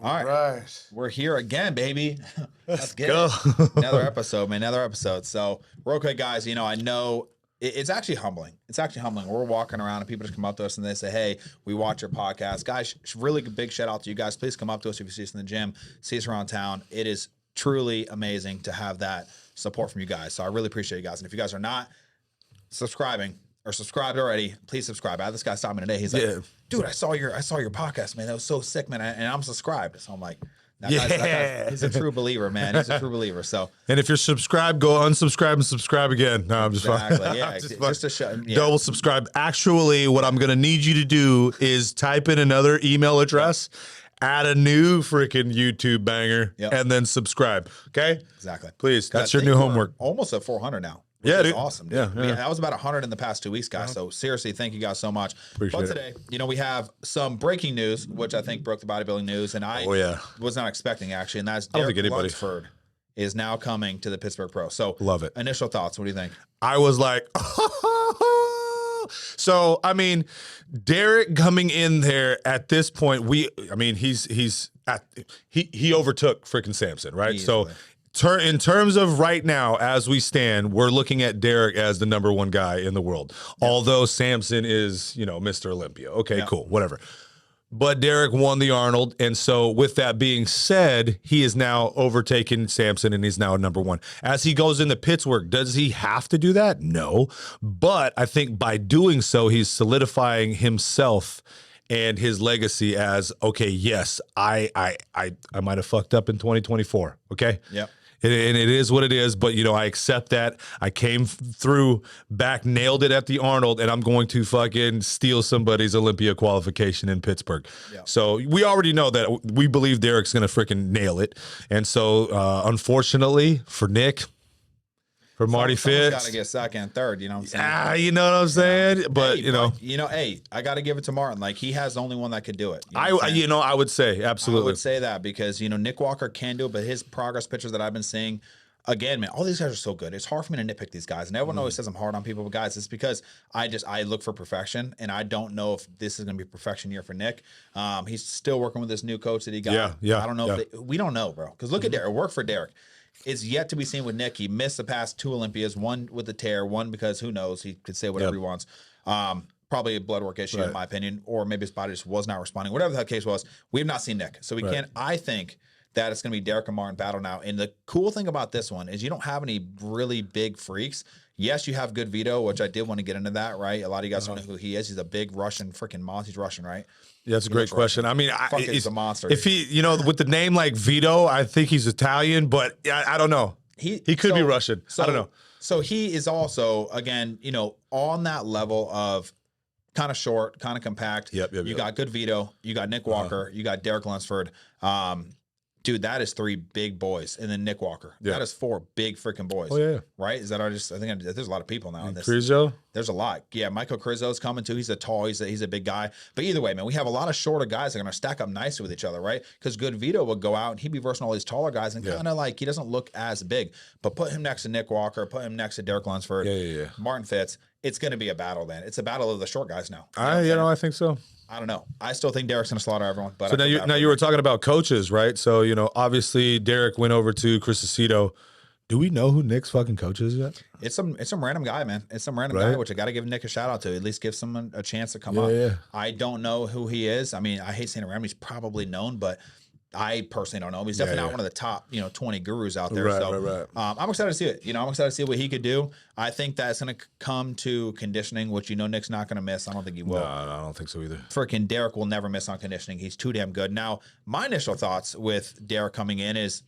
All right. We're here again, baby. Let's go. Another episode, man. Another episode. So, real quick, guys, I know it's actually humbling. It's actually humbling. We're walking around and people just come up to us and they say, hey, we watch your podcast. Guys, really big shout out to you guys. Please come up to us if you see us in the gym, see us around town. It is truly amazing to have that support from you guys. So, I really appreciate you guys. And if you guys are not subscribing or subscribed already, please subscribe. I had this guy stop me today. He's like, dude, I saw your podcast, man. That was so sick, man. And I'm subscribed. So I'm like, that guy's, he's a true believer, man. He's a true believer. So, and if you're subscribed, go unsubscribe and subscribe again. No, I'm just exactly. Yeah, just to show. Yeah. Double subscribe. Actually, what I'm gonna need you to do is type in another email address, add a new freaking YouTube banger, and then subscribe. Okay? Exactly. Please. That's your new homework. Almost at 400 now. Yeah, dude. Awesome. Dude. Yeah. That was about 100 in the past 2 weeks, guys. So seriously, thank you guys so much. Appreciate today, we have some breaking news, which I think broke the bodybuilding news, and I was not expecting actually, and that's Derek Lunsford is now coming to the Pittsburgh Pro. So love it. Initial thoughts. What do you think? I was like, so I mean, Derek coming in there at this point, he overtook freaking Samson, right? Easily. So. In terms of right now, as we stand, we're looking at Derek as the #1 guy in the world. Yep. Although Samson is, Mr. Olympia. Okay, cool, whatever. But Derek won the Arnold, and so with that being said, he is now overtaken Samson, and he's now #1. As he goes into Pittsburgh, does he have to do that? No. But I think by doing so, he's solidifying himself and his legacy as, okay, yes, I might have fucked up in 2024. Okay. Yep. And it is what it is, but I accept that. I came through, nailed it at the Arnold, and I'm going to fucking steal somebody's Olympia qualification in Pittsburgh. Yep. So we already know that we believe Derek's gonna freaking nail it. And so unfortunately for Nick, for Marty Fitz, got to get second and third. You know what I'm saying? Yeah, you know what I'm saying. But hey, I got to give it to Martin. Like he has the only one that could do it. I would say absolutely. I would say that because Nick Walker can do it, but his progress pictures that I've been seeing, again, man, all these guys are so good. It's hard for me to nitpick these guys, and everyone always says I'm hard on people, but guys, it's because I look for perfection, and I don't know if this is going to be a perfection year for Nick. He's still working with this new coach that he got. Yeah. I don't know. We don't know, bro. Because look at Derek. It worked for Derek. It's yet to be seen with Nick. He missed the past 2 Olympias, one with the tear, one because who knows, he could say whatever he wants. Probably a blood work issue in my opinion, or maybe his body just was not responding. Whatever that case was, we have not seen Nick. So we can't, I think that it's going to be Derek and Martin battle now. And the cool thing about this one is you don't have any really big freaks. Yes, you have good Vito, which I did want to get into that, right? A lot of you guys don't know who he is. He's a big Russian freaking monster. He's Russian, right? Yeah, that's a great question. I mean, he's a monster. If he, with the name like Vito, I think he's Italian, but I don't know. He could be Russian. I don't know. So he is also, again, on that level of kind of short, kind of compact. Yep. You got good Vito. You got Nick Walker. You got Derek Lunsford. Dude, that is 3 big boys, and then Nick Walker. That is 4 big freaking boys. Oh yeah. Right? Is that I think there's a lot of people now in this. Crizzo? There's a lot. Yeah, Michael Crizzo's coming too. He's a big guy. But either way, man, we have a lot of shorter guys that are gonna stack up nicely with each other, right? Because good Vito would go out and he'd be versing all these taller guys and kind of like he doesn't look as big. But put him next to Nick Walker, put him next to Derek Lunsford, Martin Fitz. It's gonna be a battle, man. It's a battle of the short guys now. I think so. I don't know. I still think Derek's going to slaughter everyone. But so now you were talking about coaches, right? So, obviously Derek went over to Chris Aceto. Do we know who Nick's fucking coach is yet? It's some random guy, man. It's some random guy, which I got to give Nick a shout out to. At least give someone a chance to come up. Yeah. I don't know who he is. I mean, I hate saying random. He's probably known, but I personally don't know. He's definitely not one of the top, 20 gurus out there. Right. I'm excited to see it. I'm excited to see what he could do. I think that's going to come to conditioning, which Nick's not going to miss. I don't think he will. No, I don't think so either. Freaking Derek will never miss on conditioning. He's too damn good. Now, my initial thoughts with Derek coming in is,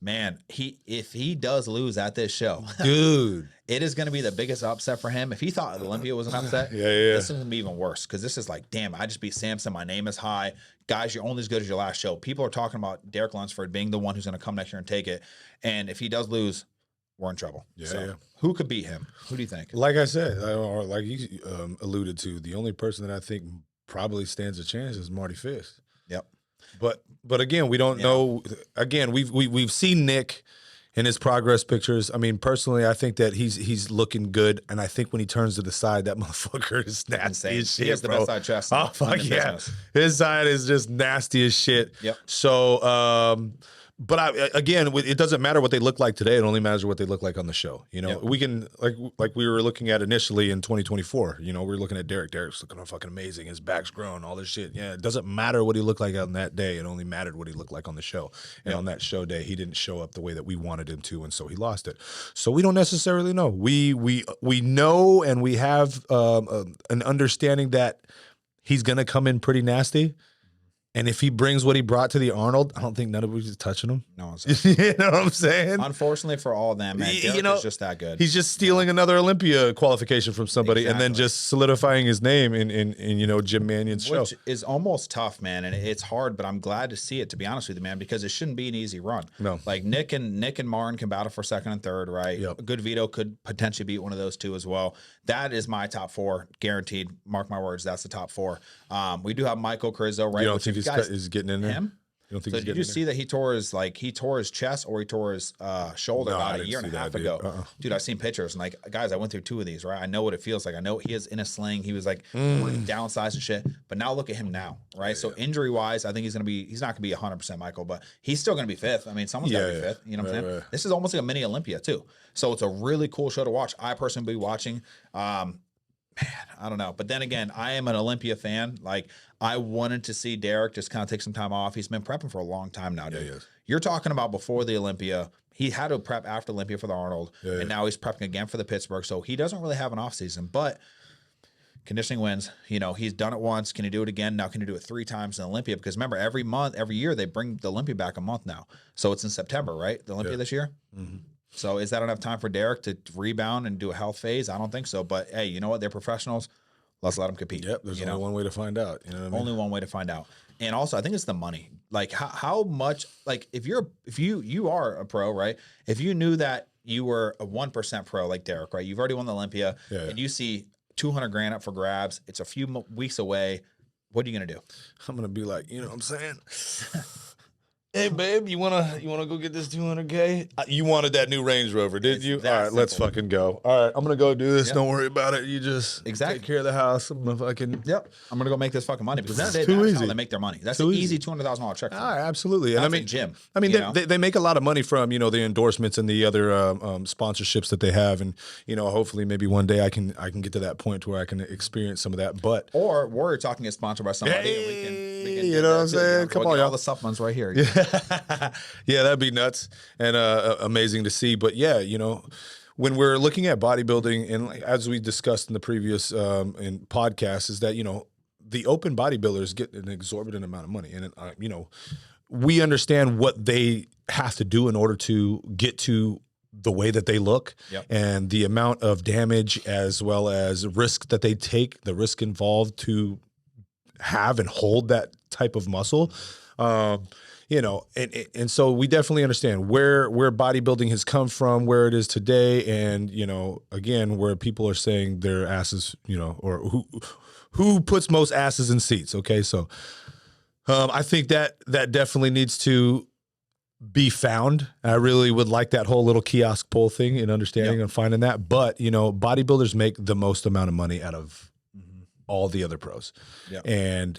man, if he does lose at this show, dude, it is going to be the biggest upset for him. If he thought Olympia was an upset, this is going to be even worse because this is like, damn, I just beat Samson. My name is high. Guys, you're only as good as your last show. People are talking about Derek Lunsford being the one who's going to come next year and take it. And if he does lose, we're in trouble. Who could beat him? Who do you think? Like I said, or like you alluded to, the only person that I think probably stands a chance is Marty Fitz. Yep. But again, we don't know. Again, we've seen Nick in his progress pictures. I mean, personally, I think that he's looking good, and I think when he turns to the side, that motherfucker is nasty as shit. He has the bro. best side chest. Oh fuck yeah, business. his side is just nasty as shit. Yep. So, but again, it doesn't matter what they look like today. It only matters what they look like on the show. You know, Yep. we can like we were looking at initially in 2024. You know, we were looking at Derek. Derek's looking fucking amazing. His back's grown. All this shit. Yeah, it doesn't matter what he looked like on that day. It only mattered what he looked like on the show. And on that show day, he didn't show up the way that we wanted him to, and so he lost it. So we don't necessarily know. We know, and we have an understanding that he's gonna come in pretty nasty. And if he brings what he brought to the Arnold, I don't think none of us is touching him. No one's You know what I'm saying? Unfortunately for all of them, man, Derek is just that good. He's just stealing another Olympia qualification from somebody and then just solidifying his name in you know, Jim Mannion's show. Which is almost tough, man, and it's hard, but I'm glad to see it, to be honest with you, man, because it shouldn't be an easy run. No. Like Nick and Martin can battle for second and third, right? Yep. A good Vito could potentially beat one of those two as well. That is my top four, guaranteed. Mark my words, that's the top four. We do have Michael Crizzo, right? You don't think he's getting in there? Him? You don't think So he's did getting you in there? see that he tore his chest or he tore his shoulder No, I about a didn't year and see a half that, ago? dude. Dude, I've seen pictures and like, guys, I went through two of these, right? I know what it feels like. I know he is in a sling. He was like downsized and shit. But now look at him now, right? So injury wise, I think he's not gonna be 100% Michael, but he's still gonna be fifth. I mean, someone's gotta be fifth. You know what I'm saying? Right. This is almost like a mini Olympia too. So it's a really cool show to watch. I personally be watching. Man, I don't know. But then again, I am an Olympia fan. Like, I wanted to see Derek just kind of take some time off. He's been prepping for a long time now, dude. he is. You're talking about before the Olympia. He had to prep after Olympia for the Arnold, and now he's prepping again for the Pittsburgh. So he doesn't really have an off season, but conditioning wins. You know, he's done it once. Can he do it again? Now, can he do it 3 times in Olympia? Because remember, every year they bring the Olympia back a month now. So it's in September, right? The Olympia this year. Mm-hmm. So is that enough time for Derek to rebound and do a health phase? I don't think so. But hey, you know what? They're professionals. Let's let them compete. Yep, there's only one way to find out. You know what I mean? Only one way to find out. And also, I think it's the money. Like how much? Like if you are a pro, right? If you knew that you were a 1% pro like Derek, right? You've already won the Olympia, and you see $200,000 up for grabs. It's a few weeks away. What are you gonna do? I'm gonna be like, you know what I'm saying? Hey babe, you wanna go get this 200K? You wanted that new Range Rover, did you? All right, let's fucking go. All right, I'm gonna go do this. Don't worry about it. You just take care of the house. I'm gonna fucking I'm gonna go make this fucking money because that's how they make their money. That's an easy $200,000 check. All right, absolutely. And I mean, Jim. I mean, they make a lot of money from the endorsements and the other sponsorships that they have, and hopefully maybe one day I can get to that point where I can experience some of that. But or we're talking to get sponsored by somebody. Hey, and we can you know what I'm saying? Come on, all the supplements right here. Yeah, that'd be nuts and amazing to see. But yeah, when we're looking at bodybuilding, and as we discussed in the previous in podcasts, is that the open bodybuilders get an exorbitant amount of money, and we understand what they have to do in order to get to the way that they look and the amount of damage as well as risk that they take, the risk involved to have and hold that type of muscle. And so we definitely understand where bodybuilding has come from, where it is today, and again, where people are saying their asses, or who puts most asses in seats. Okay, so I think that definitely needs to be found. I really would like that whole little kiosk poll thing and understanding and finding that. But bodybuilders make the most amount of money out of all the other pros, and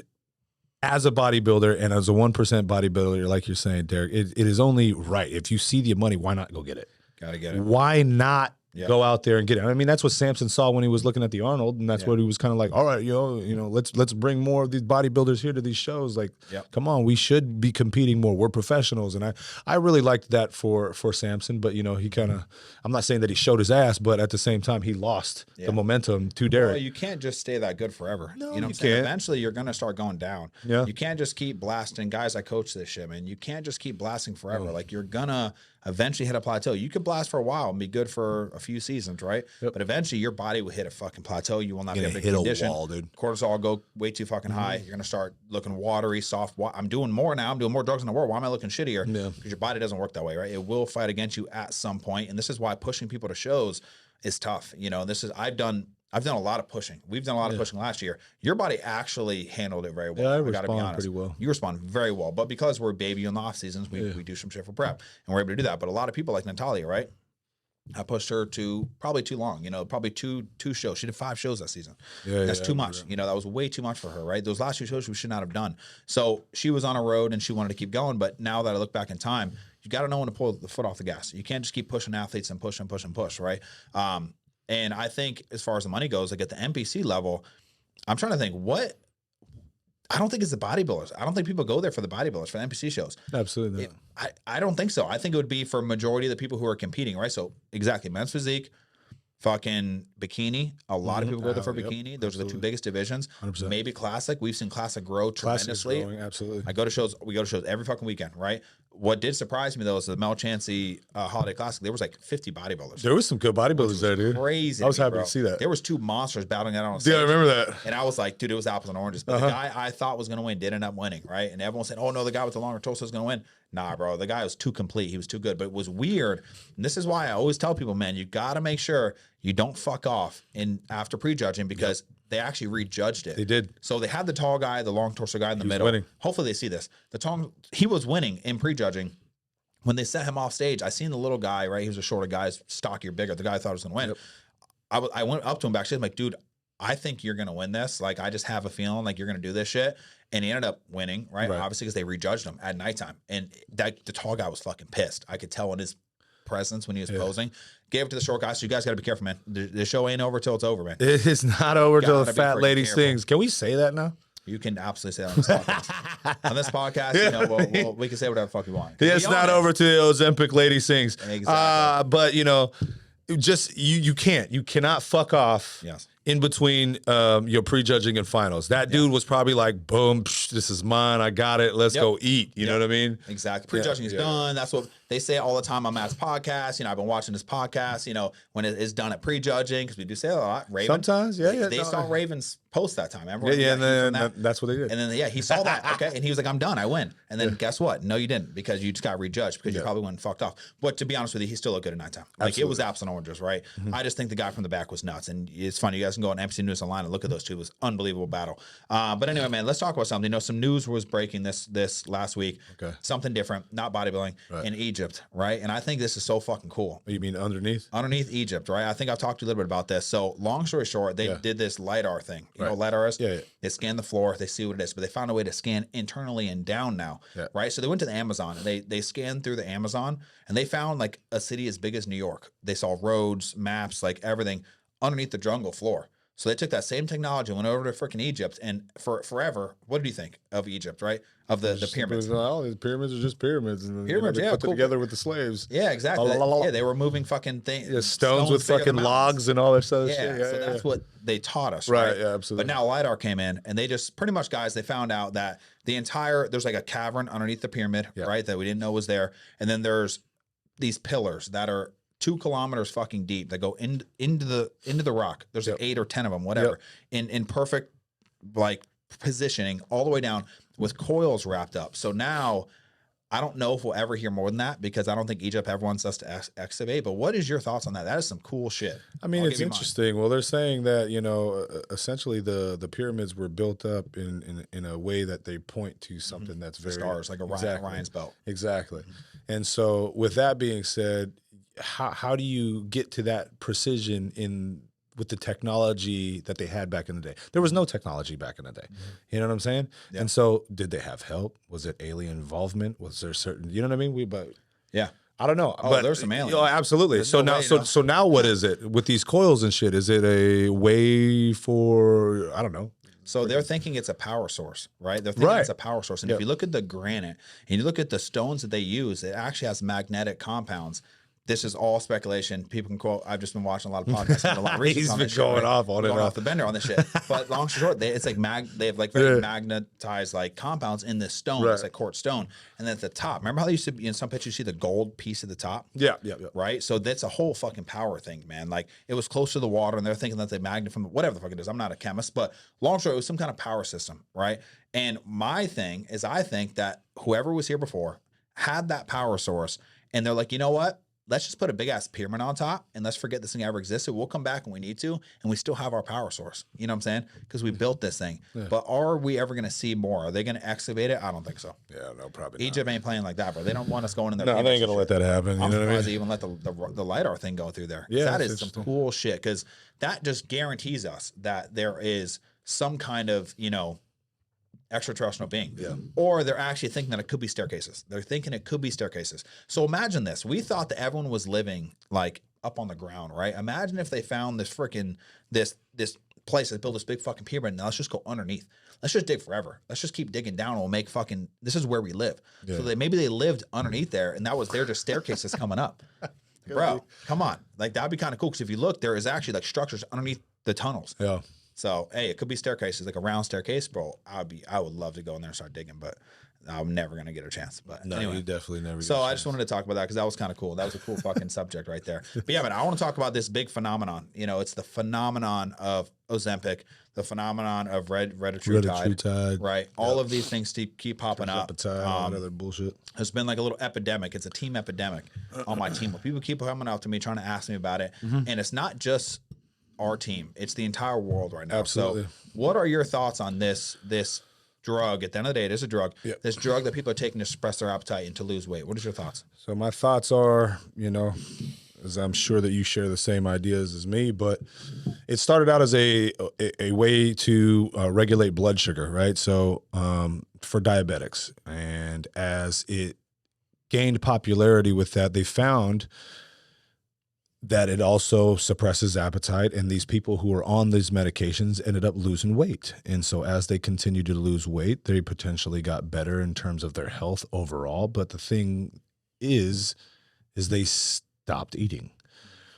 as a bodybuilder and as a 1% bodybuilder, like you're saying, Derek, it is only right. If you see the money, why not go get it? Gotta get it. Why not go out there and get it? I mean, that's what Samson saw when he was looking at the Arnold, and that's what he was kind of like, all right, let's bring more of these bodybuilders here to these shows. Like, come on, we should be competing more. We're professionals. And I really liked that for Samson, but he kind of, I'm not saying that he showed his ass, but at the same time, he lost the momentum to Derek. Well, you can't just stay that good forever. No, you know what I'm you saying? can't. Eventually, you're going to start going down. Yeah. You can't just keep blasting. Guys, I coach this shit, man. You can't just keep blasting forever. Like, you're going to eventually hit a plateau. You could blast for a while and be good for a few seasons, right? But eventually, your body will hit a fucking plateau. You will not be able to hit condition. a wall, dude. Cortisol will go way too fucking high. You're going to start looking watery, soft. I'm doing more now. I'm doing more drugs in the world. Why am I looking shittier? Because your body doesn't work that way, right? It will fight against you at some point. And this is why pushing people to shows is tough. I've done I've done a lot of pushing. We've done a lot of pushing last year. Your body actually handled it very well. Yeah, I gotta be respond honest. pretty well. You respond very well. But because we're baby in the off seasons, we do some shit for prep and we're able to do that. But a lot of people like Natalia, right? I pushed her to probably too long, probably two shows. She did 5 shows that season. That's too much. That was way too much for her, right? Those last 2 shows we should not have done. So she was on a road and she wanted to keep going. But now that I look back in time, you got to know when to pull the foot off the gas. You can't just keep pushing athletes and push and push and push, right? And I think as far as the money goes, like at the NPC level, I'm trying to think I don't think it's the bodybuilders. I don't think people go there for the bodybuilders, for the NPC shows. Absolutely not. I don't think so. I think it would be for majority of the people who are competing, right? So exactly, men's physique, fucking bikini. A lot of people go there for bikini. Those are the 2 biggest divisions. 100%. Maybe classic. We've seen classic grow tremendously. Growing, absolutely. We go to shows every fucking weekend, right? What did surprise me though is the Mel Chansey Holiday Classic. There was like 50 bodybuilders. There was some good bodybuilders there, dude. Crazy. I was happy to see that. There was 2 monsters battling it on stage. Yeah, I remember that. And I was like, dude, it was apples and oranges. But the guy I thought was going to win did end up winning, right? And everyone said, oh, no, the guy with the longer torso is going to win. Nah, bro, the guy was too complete. He was too good. But it was weird. And this is why I always tell people, man, you got to make sure you don't fuck off after prejudging because they actually rejudged it. They did. So they had the tall guy, the long torso guy in the middle. Winning. Hopefully they see this. He was winning in prejudging. When they set him off stage, I seen the little guy, right? He was a shorter guy, stockier, bigger. The guy I thought was going to win. Yep. I went up to him backstage. I'm like, dude, I think you're going to win this. Like, I just have a feeling like you're going to do this shit. And he ended up winning, right? Obviously, because they rejudged him at nighttime. And the tall guy was fucking pissed. I could tell in his presence when he was posing. Gave it to the short guy. So you guys got to be careful, man. The show ain't over till it's over, man. It is not over till the fat lady sings. Can we say that now? You can absolutely say that on this podcast. On this podcast, we can say whatever the fuck we want. It's not over till the Ozempic lady sings. Exactly. But you cannot fuck off in between your prejudging and finals. That dude was probably like, boom, this is mine. I got it. Let's go eat. You know what I mean? Exactly. Prejudging is done. That's what they say all the time on Matt's podcast. I've been watching this podcast, when it is done at prejudging, because we do say a lot. Raven. Sometimes, They saw Raven's post that time. Remember? And then that's what they did. And then, he saw that, okay? And he was like, I'm done. I win. And then guess what? No, you didn't, because you just got rejudged because you probably went and fucked off. But to be honest with you, he still looked good at nighttime. Like, it was apples and oranges, right? I just think the guy from the back was nuts. And it's funny. You guys can go on MC News Online and look at those 2. It was an unbelievable battle. But anyway, man, let's talk about something. Some news was breaking this last week. Okay. Something different, not bodybuilding, in Egypt, right? And I think this is so fucking cool. You mean underneath? Underneath Egypt, right? I think I've talked to you a little bit about this. So long story short, they did this LiDAR thing. You know what LiDAR is? Yeah. They scan the floor, they see what it is, but they found a way to scan internally and down now, right? So they went to the Amazon and they scanned through the Amazon and they found like a city as big as New York. They saw roads, maps, like everything underneath the jungle floor. So they took that same technology and went over to freaking Egypt, and for forever, what did you think of Egypt, right? Of the pyramids. Well, the pyramids are just pyramids. And pyramids, they put them together with the slaves. Yeah, exactly. They were moving fucking things. Yeah, stones with fucking logs and all that stuff. Yeah, so that's what they taught us, right? Yeah, absolutely. But now LiDAR came in, and they just pretty much, guys, they found out that there's like a cavern underneath the pyramid, right, that we didn't know was there. And then there's these pillars that are 2 kilometers fucking deep that go into the rock. There's like 8 or 10 of them, whatever, in perfect like positioning all the way down with coils wrapped up. So now I don't know if we'll ever hear more than that because I don't think Egypt ever wants us to excavate. But what is your thoughts on that? That is some cool shit. I mean, it's interesting. Well, they're saying that essentially the pyramids were built up in a way that they point to something that's very stars, like Orion's belt. Exactly. And so, with that being said, how do you get to that precision with the technology that they had back in the day? There was no technology back in the day. You know what I'm saying? Yeah. And so did they have help? Was it alien involvement? Was there certain, you know what I mean? I don't know. Oh, but there's some aliens. Absolutely. So now what is it with these coils and shit? Is it a way for, I don't know. So they're thinking it's a power source, right? They're thinking it's a power source. And if you look at the granite and you look at the stones that they use, it actually has magnetic compounds. This is all speculation. People can quote. I've just been watching a lot of podcasts and a lot of research He's on been this going shit, right? off on it. Going off the bender on this shit. But long story short, it's like they have like very magnetized like compounds in this stone. It's like quartz stone. And then at the top, remember how they used to be in some pictures you see the gold piece at the top? Yeah. Right? So that's a whole fucking power thing, man. Like it was close to the water and they're thinking that they magnet from whatever the fuck it is. I'm not a chemist, but long story, it was some kind of power system, right? And my thing is I think that whoever was here before had that power source and they're like, you know what? let's just put a big ass pyramid on top and let's forget this thing ever existed. We'll come back when we need to, and we still have our power source. You know what I'm saying? Because we built this thing. Yeah. But are we ever going to see more? Are they going to excavate it? I don't think so. Yeah, no, probably Egypt not. ain't playing like that, bro. They don't want us going in there. No, they ain't going to let that happen. You know what I mean? They even let the LiDAR thing go through there. Yeah, that is some cool shit, because that just guarantees us that there is some kind of, you know, extraterrestrial being. Yeah. Or they're actually thinking that it could be staircases. They're thinking it could be staircases. So imagine this. We thought that everyone was living like up on the ground, right? Imagine if they found this freaking this place that built this big fucking pyramid. Now let's just go underneath. Let's just dig forever. Let's just keep digging down. We'll make fucking, this is where we live. Yeah. So maybe they lived underneath there, and that was their just staircases coming up. Bro, come on. Like, that'd be kind of cool, because if you look, there is actually like structures underneath the tunnels. Yeah. So, hey, it could be staircases, like a round staircase, bro. I would love to go in there and start digging, but I'm never going to get a chance. But no, anyway, you definitely never. So I just wanted to talk about that, because that was kind of cool. That was a cool fucking subject right there. But yeah, man, I want to talk about this big phenomenon. You know, it's the phenomenon of Ozempic, the phenomenon of retatrutide, right? Yep. All of these things keep popping up. All that other bullshit. It's been like a little epidemic. It's a team epidemic on my team, where people keep coming out to me trying to ask me about it. And it's not just our team, it's the entire world right now. Absolutely. So what are your thoughts on this drug? At the end of the day, it is a drug. Yep. This drug that people are taking to suppress their appetite and to lose weight. What is your thoughts? So my thoughts are, you know, as I'm sure that you share the same ideas as me, but it started out as a way to regulate blood sugar, right? So for diabetics, and as it gained popularity with that, they found that it also suppresses appetite, and these people who are on these medications ended up losing weight. And so as they continued to lose weight, they potentially got better in terms of their health overall. But the thing is they stopped eating.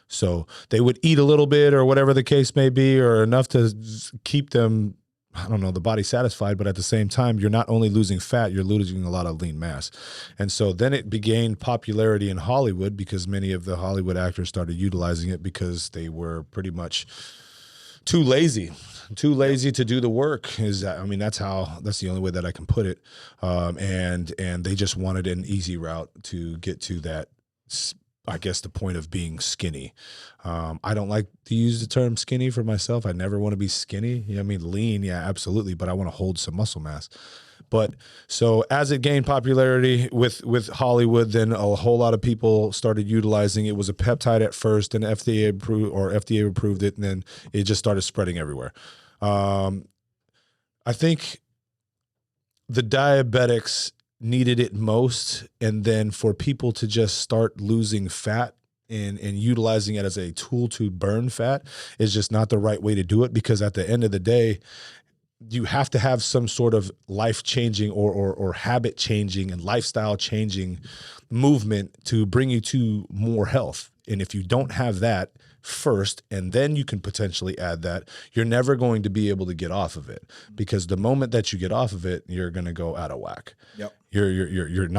So they would eat a little bit, or whatever the case may be, or enough to keep them, I don't know, the body satisfied, but at the same time, you're not only losing fat, you're losing a lot of lean mass. And so then it gained popularity in Hollywood, because many of the Hollywood actors started utilizing it, because they were pretty much too lazy to do the work. That's the only way that I can put it. And they just wanted an easy route to get to that, I guess, the point of being skinny. I don't like to use the term skinny for myself. I never want to be skinny. You know what I mean? Lean, yeah, absolutely. But I want to hold some muscle mass. But so as it gained popularity with Hollywood, then a whole lot of people started utilizing it. It was a peptide at first, and FDA approved it, and then it just started spreading everywhere. I think the diabetics needed it most, and then for people to just start losing fat and utilizing it as a tool to burn fat is just not the right way to do it, because at the end of the day, you have to have some sort of life-changing or habit-changing and lifestyle-changing movement to bring you to more health. And if you don't have that first, and then you can potentially add that, you're never going to be able to get off of it, because the moment that you get off of it, you're going to go out of whack. Yep. You're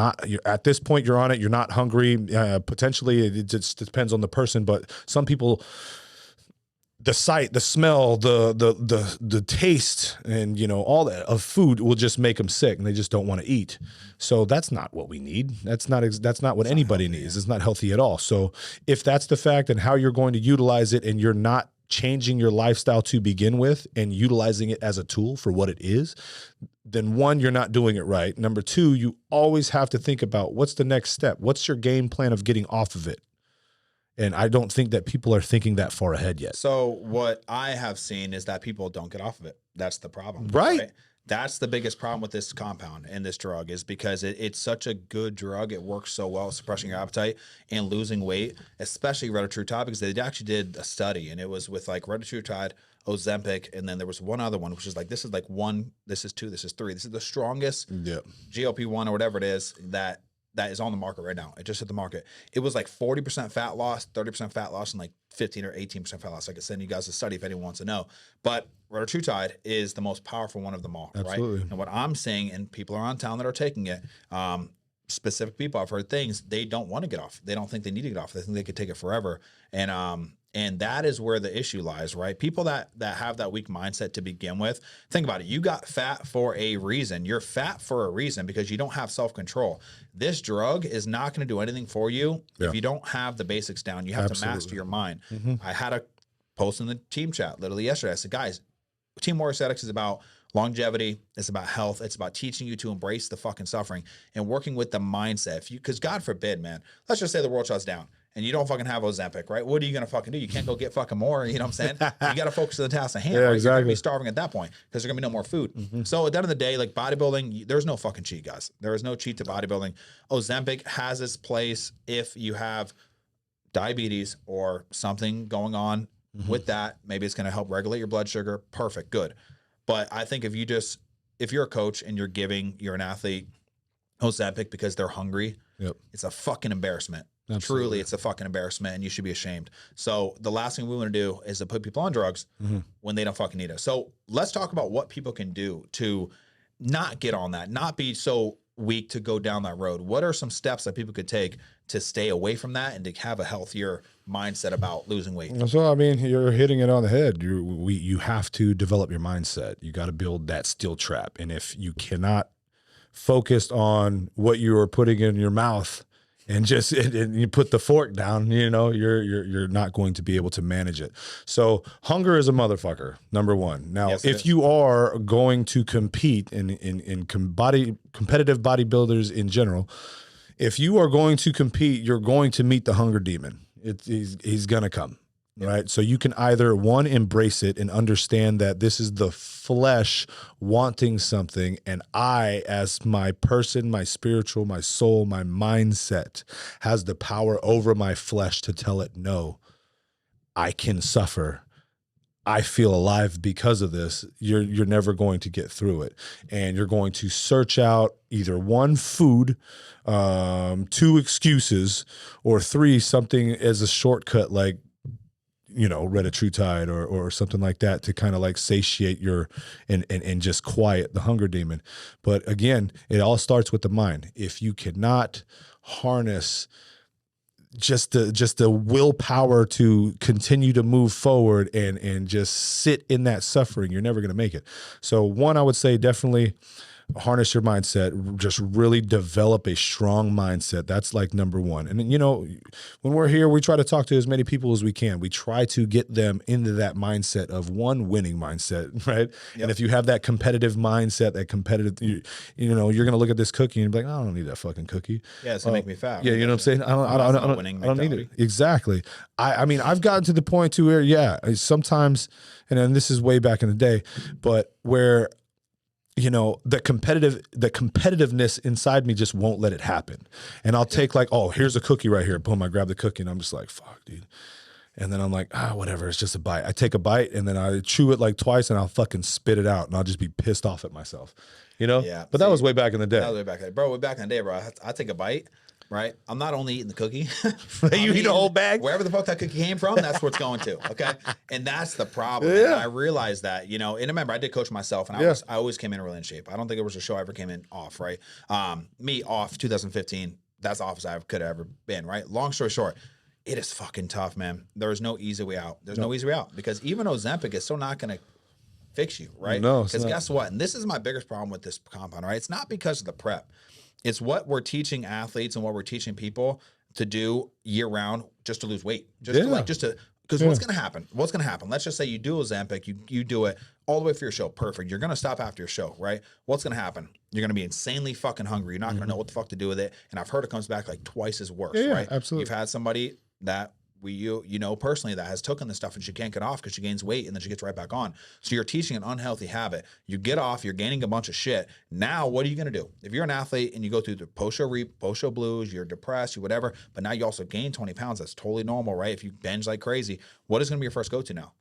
at this point, you're on it. You're not hungry. Potentially, it just depends on the person, but some people, the sight, the smell, the taste, and all that of food will just make them sick, and they just don't want to eat. So that's not what we need. That's not what anybody needs. It's not healthy at all. So if that's the fact and how you're going to utilize it, and you're not changing your lifestyle to begin with and utilizing it as a tool for what it is, then one, you're not doing it right. Number two, you always have to think about what's the next step. What's your game plan of getting off of it? And I don't think that people are thinking that far ahead yet. So what I have seen is that people don't get off of it. That's the problem. Right? That's the biggest problem with this compound and this drug, is because it's such a good drug. It works so well suppressing your appetite and losing weight, especially retatrutide, because they actually did a study, and it was with like retatrutide, Ozempic, and then there was one other one, which is like, this is like 1, this is 2, this is 3. This is the strongest GLP-1 or whatever it is that is on the market right now. It just hit the market. It was like 40% fat loss, 30% fat loss, and like 15 or 18% fat loss. I could send you guys a study if anyone wants to know. But retatrutide is the most powerful one of them all, Absolutely. right? And what I'm saying, and people around town that are taking it, specific people, I've heard things, they don't want to get off. They don't think they need to get off. They think they could take it forever. And And that is where the issue lies, right? People that have that weak mindset to begin with, think about it. You got fat for a reason. You're fat for a reason because you don't have self-control. This drug is not going to do anything for you if you don't have the basics down. You have to master your mind. I had a post in the team chat literally yesterday. I said, guys, Team Warrior Aesthetics is about longevity. It's about health. It's about teaching you to embrace the fucking suffering and working with the mindset. Because God forbid, man, let's just say the world shuts down and you don't fucking have Ozempic, right? What are you going to fucking do? You can't go get fucking more. You know what I'm saying? You got to focus on the task at hand. Yeah, right? exactly. You're going to be starving at that point because there's going to be no more food. So at the end of the day, like bodybuilding, there's no fucking cheat, guys. There is no cheat to bodybuilding. Ozempic has its place if you have diabetes or something going on with that. Maybe it's going to help regulate your blood sugar. Perfect. Good. But I think if you're a coach and you're an athlete Ozempic because they're hungry, it's a fucking embarrassment. Absolutely. Truly, it's a fucking embarrassment and you should be ashamed. So the last thing we want to do is to put people on drugs when they don't fucking need us. So let's talk about what people can do to not get on that, not be so weak to go down that road. What are some steps that people could take to stay away from that and to have a healthier mindset about losing weight? So, I mean, you're hitting it on the head. You have to develop your mindset. You got to build that steel trap. And if you cannot focus on what you are putting in your mouth and just and you put the fork down, you know, you're not going to be able to manage it. So hunger is a motherfucker, number one. Now, if you are going to compete in competitive bodybuilders in general, if you are going to compete, you're going to meet the hunger demon. He's going to come. Right. So you can either one, embrace it and understand that this is the flesh wanting something. And I, as my person, my spiritual, my soul, my mindset has the power over my flesh to tell it, no, I can suffer. I feel alive because of this. You're never going to get through it. And you're going to search out either one, food, two, excuses, or three, something as a shortcut, like, you know, retatrutide or something like that to kind of like satiate your and just quiet the hunger demon. But again, it all starts with the mind. If you cannot harness just the willpower to continue to move forward and just sit in that suffering, you're never going to make it. So one, I would say definitely harness your mindset, just really develop a strong mindset. That's like number one. And then, you know, when we're here, we try to talk to as many people as we can. We try to get them into that mindset of one, winning mindset, right? And if you have that competitive mindset, that competitive, you know, you're going to look at this cookie and be like, I don't need that fucking cookie. Yeah, it's going to make me fat. Yeah, you know what I'm saying? I don't need it. Exactly. I mean, I've gotten to the point to where, sometimes, and then this is way back in the day, but where, you know, the competitiveness inside me just won't let it happen. And I'll take like, oh, here's a cookie right here. Boom, I grab the cookie and I'm just like, fuck, dude. And then I'm like, whatever, it's just a bite. I take a bite and then I chew it like twice and I'll fucking spit it out and I'll just be pissed off at myself, you know? Yeah. But that was way back in the day. That was way back in the day. Bro, way back in the day, bro, I take a bite. Right, I'm not only eating the cookie. You eat a whole bag? Wherever the fuck that cookie came from, that's where it's going to. Okay, and that's the problem. Yeah. And I realized that, you know, and remember, I did coach myself, and I always came in really in shape. I don't think there was a show I ever came in off. Right, me off 2015. That's the offest I could have ever been. Right. Long story short, it is fucking tough, man. There is no easy way out. There's no easy way out because even Ozempic is still not going to fix you. Right. No. Because guess what? And this is my biggest problem with this compound. Right. It's not because of the prep. It's what we're teaching athletes and what we're teaching people to do year round just to lose weight. Because what's going to happen? What's going to happen? Let's just say you do Ozempic, you do it all the way for your show. Perfect. You're going to stop after your show, right? What's going to happen? You're going to be insanely fucking hungry. You're not going to know what the fuck to do with it. And I've heard it comes back like twice as worse, right? Absolutely. You've had somebody that you know personally that has taken this stuff and she can't get off because she gains weight and then she gets right back on. So you're teaching an unhealthy habit. You get off, you're gaining a bunch of shit. Now what are you going to do? If you're an athlete and you go through the post-show blues, you're depressed, you whatever, but now you also gain 20 pounds, that's totally normal, right? If you binge like crazy, what is going to be your first go-to now?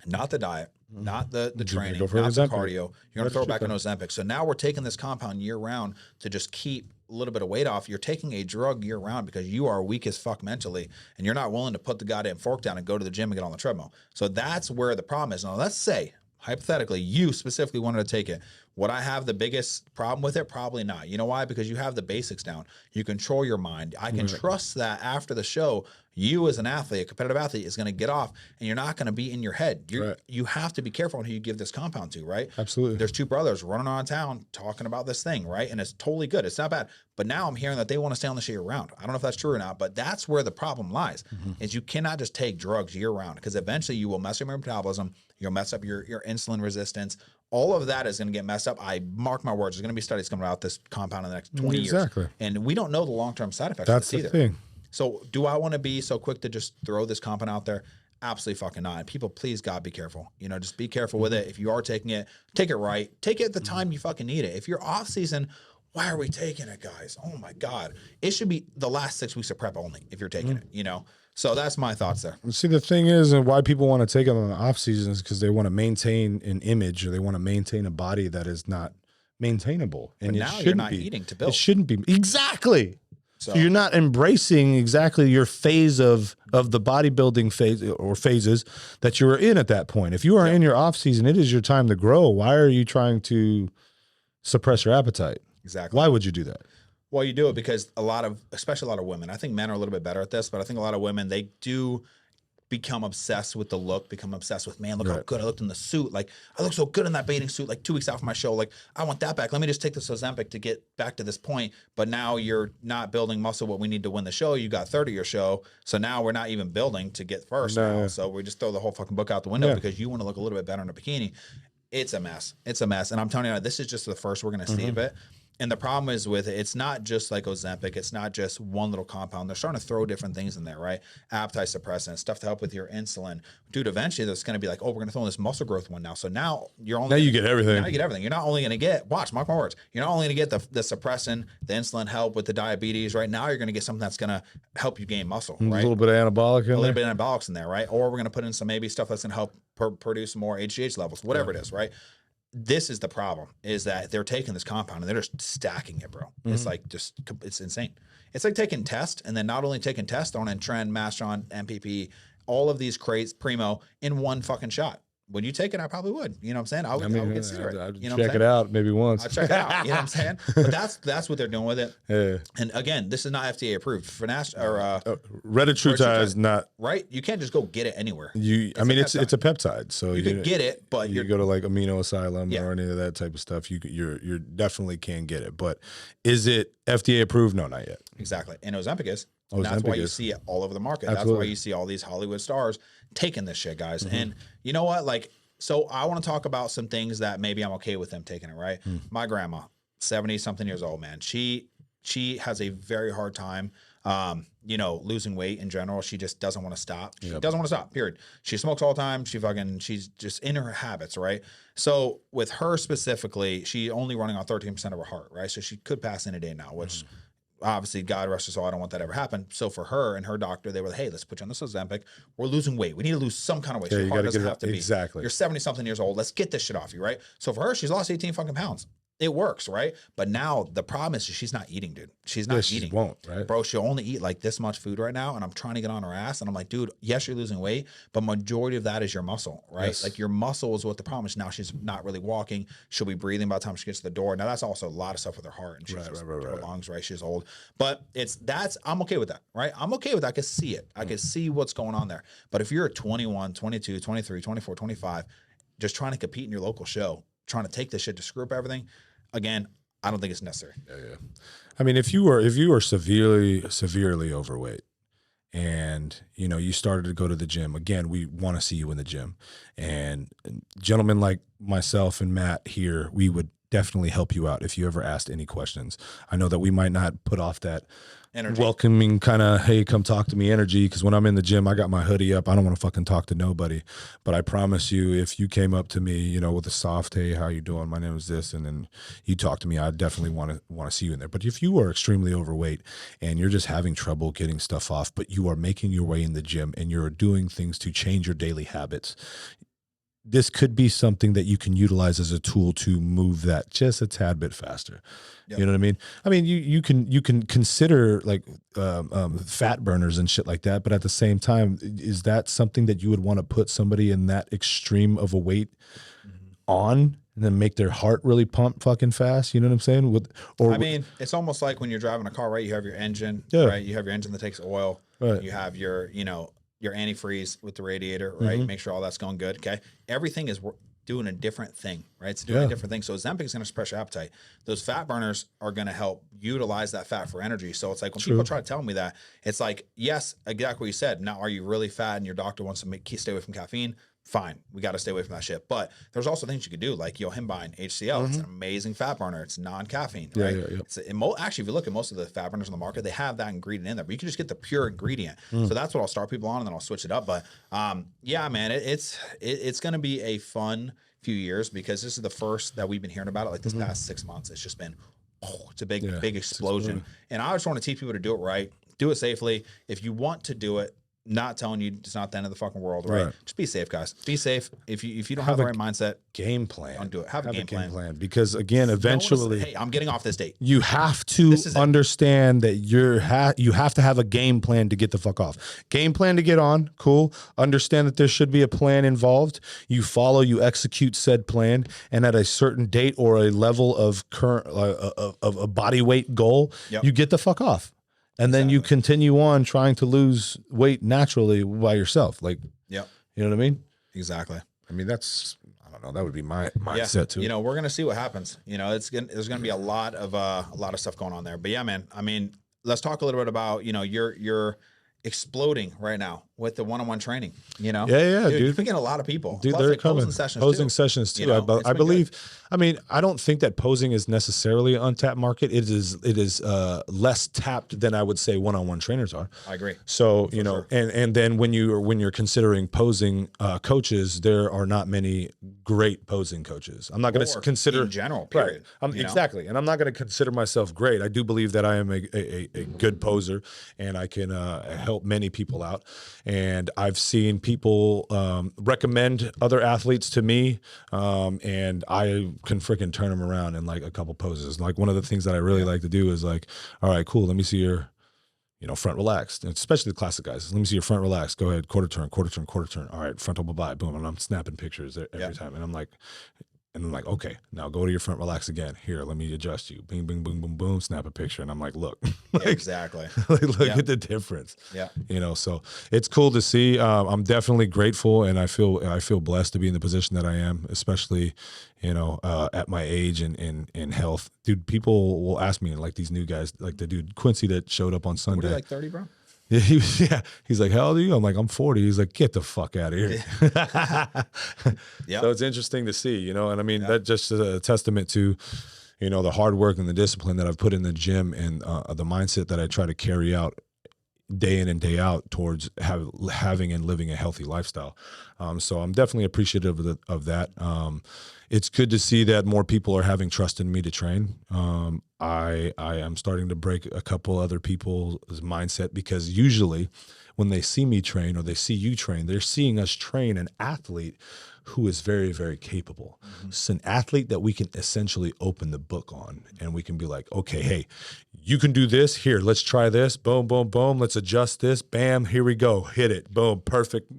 Not the diet, not the training, not the cardio. You're going to throw back an Ozempic. So now we're taking this compound year round to just keep a little bit of weight off. You're taking a drug year round because you are weak as fuck mentally and you're not willing to put the goddamn fork down and go to the gym and get on the treadmill. So that's where the problem is. Now let's say hypothetically, you specifically wanted to take it, would I have the biggest problem with it? Probably not. You know why? Because you have the basics down. You control your mind. I can trust that after the show, you as an athlete, a competitive athlete, is going to get off and you're not going to be in your head. You have to be careful on who you give this compound to, right? Absolutely. There's two brothers running around town talking about this thing, right? And it's totally good. It's not bad. But now I'm hearing that they want to stay on the shit year round. I don't know if that's true or not, but that's where the problem lies, is you cannot just take drugs year round, because eventually you will mess up your metabolism. You'll mess up your insulin resistance. All of that is going to get messed up. I mark my words. There's going to be studies coming out this compound in the next 20 years. And we don't know the long-term side effects That's of the this either. thing. So do I want to be so quick to just throw this compound out there? Absolutely fucking not. People, please, God, be careful. You know, just be careful with it. If you are taking it, take it right. Take it at the time you fucking need it. If you're off season, why are we taking it, guys? Oh my God. It should be the last 6 weeks of prep only if you're taking it, you know? So that's my thoughts there. See, the thing is, and why people want to take it on the off season is because they want to maintain an image, or they want to maintain a body that is not maintainable. And but now you're not eating to build. It shouldn't be. Exactly. So you're not embracing exactly your phase of the bodybuilding phase or phases that you were in at that point. If you are in your off season, it is your time to grow. Why are you trying to suppress your appetite? Exactly. Why would you do that? Well, you do it because especially a lot of women, I think men are a little bit better at this, but I think a lot of women, they do become obsessed with the look, become obsessed with, man, look how good I looked in the suit. Like, I look so good in that bathing suit, like 2 weeks out from my show. Like, I want that back. Let me just take this Ozempic to get back to this point. But now you're not building muscle what we need to win the show. You got third of your show. So now we're not even building to get first now. So we just throw the whole fucking book out the window because you want to look a little bit better in a bikini. It's a mess. It's a mess. And I'm telling you, this is just the first we're going to see of it. And the problem is with it, it's not just like Ozempic. It's not just one little compound. They're starting to throw different things in there, right? Appetite suppressants, stuff to help with your insulin. Dude, eventually there's going to be like, oh, we're going to throw in this muscle growth one now. So now you get everything. Now you get everything. You're not only going to get, mark my words, you're not only going to get the suppressant, the insulin help with the diabetes, right? Now you're going to get something that's going to help you gain muscle, right? A little bit of anabolic in there. A little bit of anabolics in there, right? Or we're going to put in some maybe stuff that's going to help produce more HGH levels, whatever it is, right? This is the problem, is that they're taking this compound and they're just stacking it, bro. It's like it's insane. It's like taking test and then not only taking test on and Tren, Mastron, MPP, all of these crates, Primo in one fucking shot. Would you take it? I probably would. You know what I'm saying? I would consider it. I'd you know check it out maybe once. I'd check it out. You know what I'm saying? But that's what they're doing with it. Yeah. And again, this is not FDA approved. Retatrutide is not right. You can't just go get it anywhere. It's a peptide, so you can get it, but you go to like Amino Asylum or any of that type of stuff. You definitely can get it, but is it FDA approved? No, not yet. Exactly. And Ozempic is. That's why you see it all over the market. Absolutely. That's why you see all these Hollywood stars taking this shit, guys. And you know what? Like, so I want to talk about some things that maybe I'm okay with them taking it, right? My grandma, 70-something years old, man. She has a very hard time, losing weight in general. She just doesn't want to stop. She doesn't want to stop, period. She smokes all the time. She's just in her habits, right? So with her specifically, she's only running on 13% of her heart, right? So she could pass any day now, which obviously, God rest her soul, I don't want that ever happen. So for her and her doctor, they were like, hey, let's put you on this Ozempic. We're losing weight. We need to lose some kind of weight. Yeah, Your you heart got to doesn't get it have to be. exactly. You're 70-something years old. Let's get this shit off you, right? So for her, she's lost 18 fucking pounds. It works, right? But now the problem is she's not eating, dude. She's not eating. She won't, right? Bro, she'll only eat like this much food right now, and I'm trying to get on her ass, and I'm like, dude, yes, you're losing weight, but majority of that is your muscle, right? Yes. Like your muscle is what the problem is. Now she's not really walking. She'll be breathing by the time she gets to the door. Now that's also a lot of stuff with her heart, and she's her lungs, right? She's old. But I'm okay with that, right? I'm okay with that. I can see it. I can see what's going on there. But if you're 21, 22, 23, 24, 25, just trying to compete in your local show, trying to take this shit to screw up everything, again, I don't think it's necessary. Yeah. I mean, if you were severely overweight and, you started to go to the gym, again, we want to see you in the gym. And gentlemen like myself and Matt here, we would definitely help you out if you ever asked any questions. I know that we might not put off that energy, welcoming kind of, hey, come talk to me energy, because when I'm in the gym, I got my hoodie up. I don't want to fucking talk to nobody. But I promise you, if you came up to me, with a soft, hey, how you doing? My name is this, and then you talk to me, I definitely want to see you in there. But if you are extremely overweight and you're just having trouble getting stuff off, but you are making your way in the gym and you're doing things to change your daily habits, this could be something that you can utilize as a tool to move that just a tad bit faster. You know what I mean? I mean, you can consider like fat burners and shit like that, but at the same time, is that something that you would want to put somebody in that extreme of a weight on, and then make their heart really pump fucking fast? You know what I'm saying? I mean, it's almost like when you're driving a car, right? You have your engine, right? You have your engine that takes oil. Right. You have your, your antifreeze with the radiator, right? Make sure all that's going good. Okay. Everything is doing a different thing, right? It's doing a different thing. So Ozempic is going to suppress your appetite. Those fat burners are going to help utilize that fat for energy. So it's like when people try to tell me that, it's like, yes, exactly what you said. Now, are you really fat and your doctor wants to stay away from caffeine? Fine, we got to stay away from that shit. But there's also things you could do, like yohimbine, HCl. It's an amazing fat burner. It's non-caffeine, right? Actually, if you look at most of the fat burners on the market, they have that ingredient in there. But you can just get the pure ingredient. So that's what I'll start people on, and then I'll switch it up. But yeah, man, it's going to be a fun few years, because this is the first that we've been hearing about it. Like this past 6 months, it's just been it's a big explosion. And I just want to teach people to do it right, do it safely. If you want to do it, not telling you it's not the end of the fucking world, right? Just be safe, guys. Be safe. If you don't have the right mindset, game plan. Don't do it. Have a game plan. Because again, eventually, hey, I'm getting off this date. You have to understand that you have to have a game plan to get the fuck off. Game plan to get on, cool. Understand that there should be a plan involved. You follow, you execute said plan, and at a certain date or a level of current of a body weight goal, you get the fuck off. And then you continue on trying to lose weight naturally by yourself. Like, you know what I mean? Exactly. I mean, that's, I don't know. That would be my mindset too. We're going to see what happens. There's going to be a lot of stuff going on there. But yeah, man, I mean, let's talk a little bit about, you're exploding right now with the one-on-one training, dude. You're getting a lot of people. Dude, they're coming. Posing sessions too. I believe, I mean, I don't think that posing is necessarily an untapped market. It is less tapped than I would say one-on-one trainers are. I agree. So, and then when you're considering posing coaches, there are not many great posing coaches. I'm not going to consider in general, period. Right. Exactly. And I'm not going to consider myself great. I do believe that I am a good poser, and I can help many people out. And I've seen people recommend other athletes to me, and I can freaking turn them around in like a couple poses. Like one of the things that I really like to do is like, all right, cool. Let me see your, front relaxed, and especially the classic guys. Let me see your front relaxed. Go ahead, quarter turn, quarter turn, quarter turn. All right, frontal bye-bye, boom. And I'm snapping pictures every time. And I'm like, okay, now go to your front relax again. Here, let me adjust you. Bing, bing, boom, boom, boom, snap a picture. And I'm like, look. Exactly. Look at the difference. Yeah. So it's cool to see. I'm definitely grateful, and I feel blessed to be in the position that I am, especially, at my age and in health. Dude, people will ask me, like these new guys, like the dude Quincy that showed up on Sunday. What are you, like 30, bro? Yeah, he's like, how old are you? I'm like, I'm 40. He's like, get the fuck out of here. So it's interesting to see, and I mean, that just is a testament to, the hard work and the discipline that I've put in the gym, and the mindset that I try to carry out day in and day out towards having and living a healthy lifestyle. So I'm definitely appreciative of that. It's good to see that more people are having trust in me to train. I am starting to break a couple other people's mindset, because usually when they see me train or they see you train, they're seeing us train an athlete who is very, very capable. It's an athlete that we can essentially open the book on, and we can be like, okay, hey, you can do this. Here, let's try this. Boom, boom, boom. Let's adjust this. Bam, here we go. Hit it. Boom, perfect,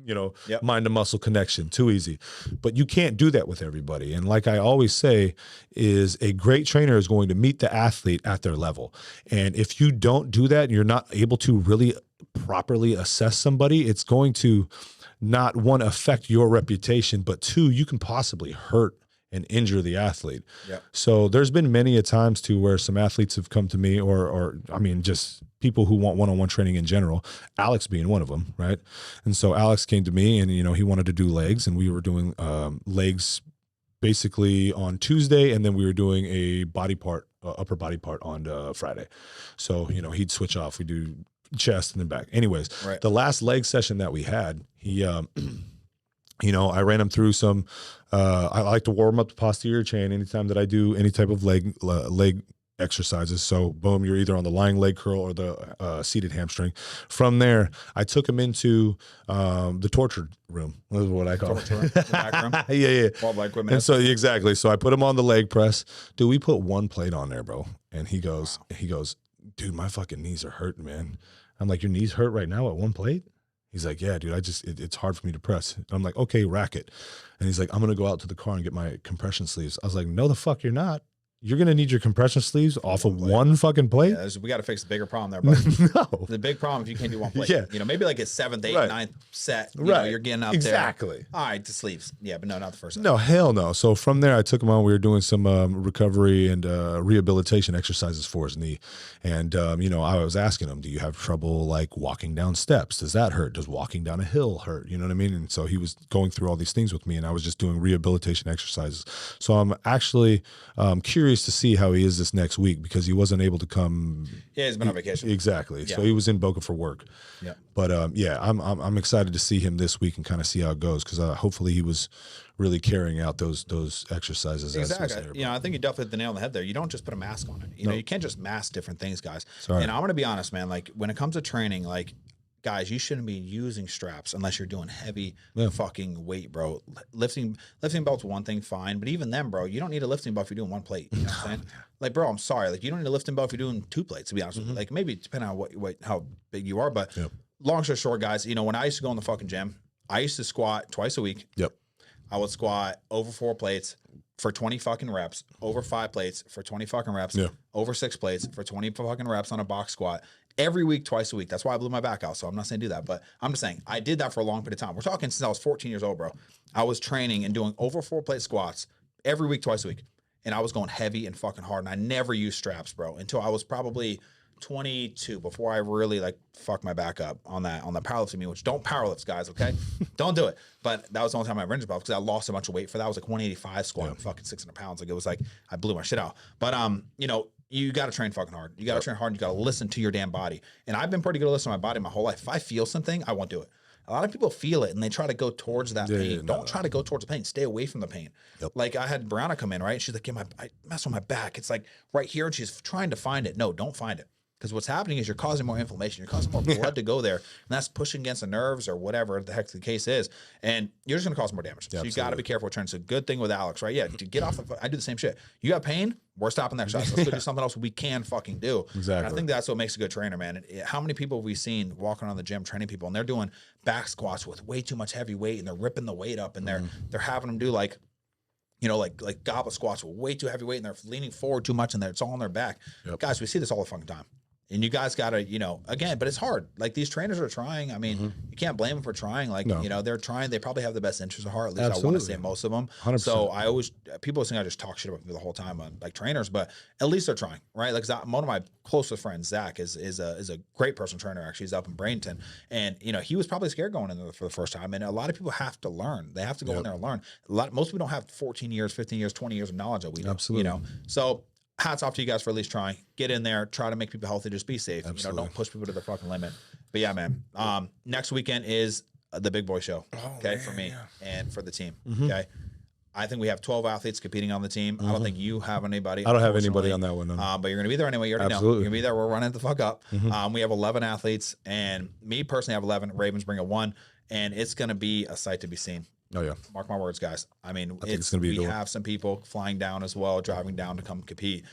mind to muscle connection. Too easy. But you can't do that with everybody. And like I always say, is a great trainer is going to meet the athlete at their level. And if you don't do that and you're not able to really properly assess somebody, it's going to not, one, affect your reputation, but two, you can possibly hurt and injure the athlete. So there's been many a times too where some athletes have come to me, or I mean, just people who want one-on-one training in general, Alex being one of them, right? And so Alex came to me, and he wanted to do legs, and we were doing legs basically on Tuesday, and then we were doing a body part, upper body part on Friday. So he'd switch off. We do chest and then back. Anyways, the last leg session that we had, he I ran him through some, I like to warm up the posterior chain anytime that I do any type of leg exercises. So boom, you're either on the lying leg curl or the seated hamstring. From there, I took him into the torture room. That's what I call it. The back room. Yeah. Well, like equipment. And so exactly. So I put him on the leg press. Dude, we put one plate on there, bro. And he goes, dude, my fucking knees are hurting, man. I'm like, your knees hurt right now at one plate? He's like, yeah, dude, it's hard for me to press. I'm like, okay, rack it. And he's like, I'm going to go out to the car and get my compression sleeves. I was like, no, the fuck you're not. You're going to need your compression sleeves off of one fucking plate? Yeah, we got to fix the bigger problem there, but No. the big problem if you can't do one plate. Yeah. You know, maybe like a 7th, 8th, Right. 9th set. You know, you're getting up there. Exactly. All right, the sleeves. Yeah, but no, not the first set. No, hell no. So from there, I took him on. We were doing some recovery and rehabilitation exercises for his knee. And, you know, I was asking him, do you have trouble like walking down steps? Does that hurt? Does walking down a hill hurt? You know what I mean? And so he was going through all these things with me, and I was just doing rehabilitation exercises. So I'm actually curious to see how he is this next week, because he wasn't able to come. Yeah, he's been on vacation. Exactly. Yeah. So he was in Boca for work. Yeah. But yeah, I'm excited to see him this week and kind of see how it goes, because hopefully he was really carrying out those exercises. Exactly. You know, I think you definitely hit the nail on the head there. You don't just put a mask on it. You know, you can't just mask different things, guys. Sorry. And I'm gonna be honest, man. Like when it comes to training, like guys, you shouldn't be using straps unless you're doing heavy fucking weight, bro. Lifting belt's one thing, fine, but even then, bro, you don't need a lifting belt if you're doing one plate. You know what I'm saying? Like, bro, I'm sorry, like you don't need a lifting belt if you're doing 2 plates. To be honest with you, like maybe depending on what how big you are, but long story short, guys, you know, when I used to go in the fucking gym, I used to squat twice a week. Yep. I would squat over 4 plates for 20 fucking reps, over 5 plates for 20 fucking reps, over 6 plates for 20 fucking reps on a box squat every week, twice a week. That's why I blew my back out. So I'm not saying do that, but I'm just saying I did that for a long period of time. We're talking since I was 14 years old, bro. I was training and doing over 4 plate squats every week, twice a week. And I was going heavy and fucking hard. And I never used straps, bro, until I was probably 22 before I really like fucked my back up on that powerlifting meet, which don't powerlift, guys, okay? Don't do it. But that was the only time I rinsed myself because I lost a bunch of weight for that. I was like 185 squatting fucking 600 pounds. Like it was like I blew my shit out. But you know, you got to train fucking hard. You got to train hard. And you got to listen to your damn body. And I've been pretty good at listening to my body my whole life. If I feel something, I won't do it. A lot of people feel it and they try to go towards that pain. Don't try to go towards the pain. Stay away from the pain. Like I had Brianna come in, right? She's like, yeah, I messed with my back. It's like right here, and she's trying to find it. No, don't find it. Because what's happening is you're causing more inflammation. You're causing more blood to go there. And that's pushing against the nerves or whatever the heck the case is. And you're just going to cause more damage. So you got to be careful with training. It's a good thing with Alex, right? Yeah, to get off I do the same shit. You got pain? We're stopping that exercise. Let's go do something else we can fucking do. Exactly. And I think that's what makes a good trainer, man. How many people have we seen walking around the gym training people and they're doing back squats with way too much heavy weight and they're ripping the weight up and they're having them do like, you know, like goblet squats with way too heavy weight and they're leaning forward too much and it's all on their back. Guys, we see this all the fucking time. And you guys got to, you know, again, but it's hard. Like these trainers are trying. I mean, you can't blame them for trying. Like, you know, they're trying. They probably have the best interest at heart. At least I want to say most of them. 100%. So I always, people think I just talk shit about people the whole time on like trainers, but at least they're trying, right? Like one of my closest friends, Zach, is a great personal trainer. Actually, he's up in Bradenton, and you know he was probably scared going in there for the first time. And a lot of people have to learn. They have to go in there and learn. Most people don't have 14 years, 15 years, 20 years of knowledge that we do. Absolutely. You know, so. Hats off to you guys for at least trying. Get in there, try to make people healthy, just be safe. You know, don't push people to their fucking limit. But yeah, man. Next weekend is the big boy show. Okay, for me and for the team. Okay. I think we have 12 athletes competing on the team. I don't think you have anybody. I don't have anybody on that one. No. But you're going to be there anyway. You already know. You're going to be there. We're running it the fuck up. We have 11 athletes, and me personally have 11. Ravens bring a 1, and it's going to be a sight to be seen. Oh yeah, mark my words, guys. I mean, I think it's gonna be we have some people flying down as well, driving down to come compete.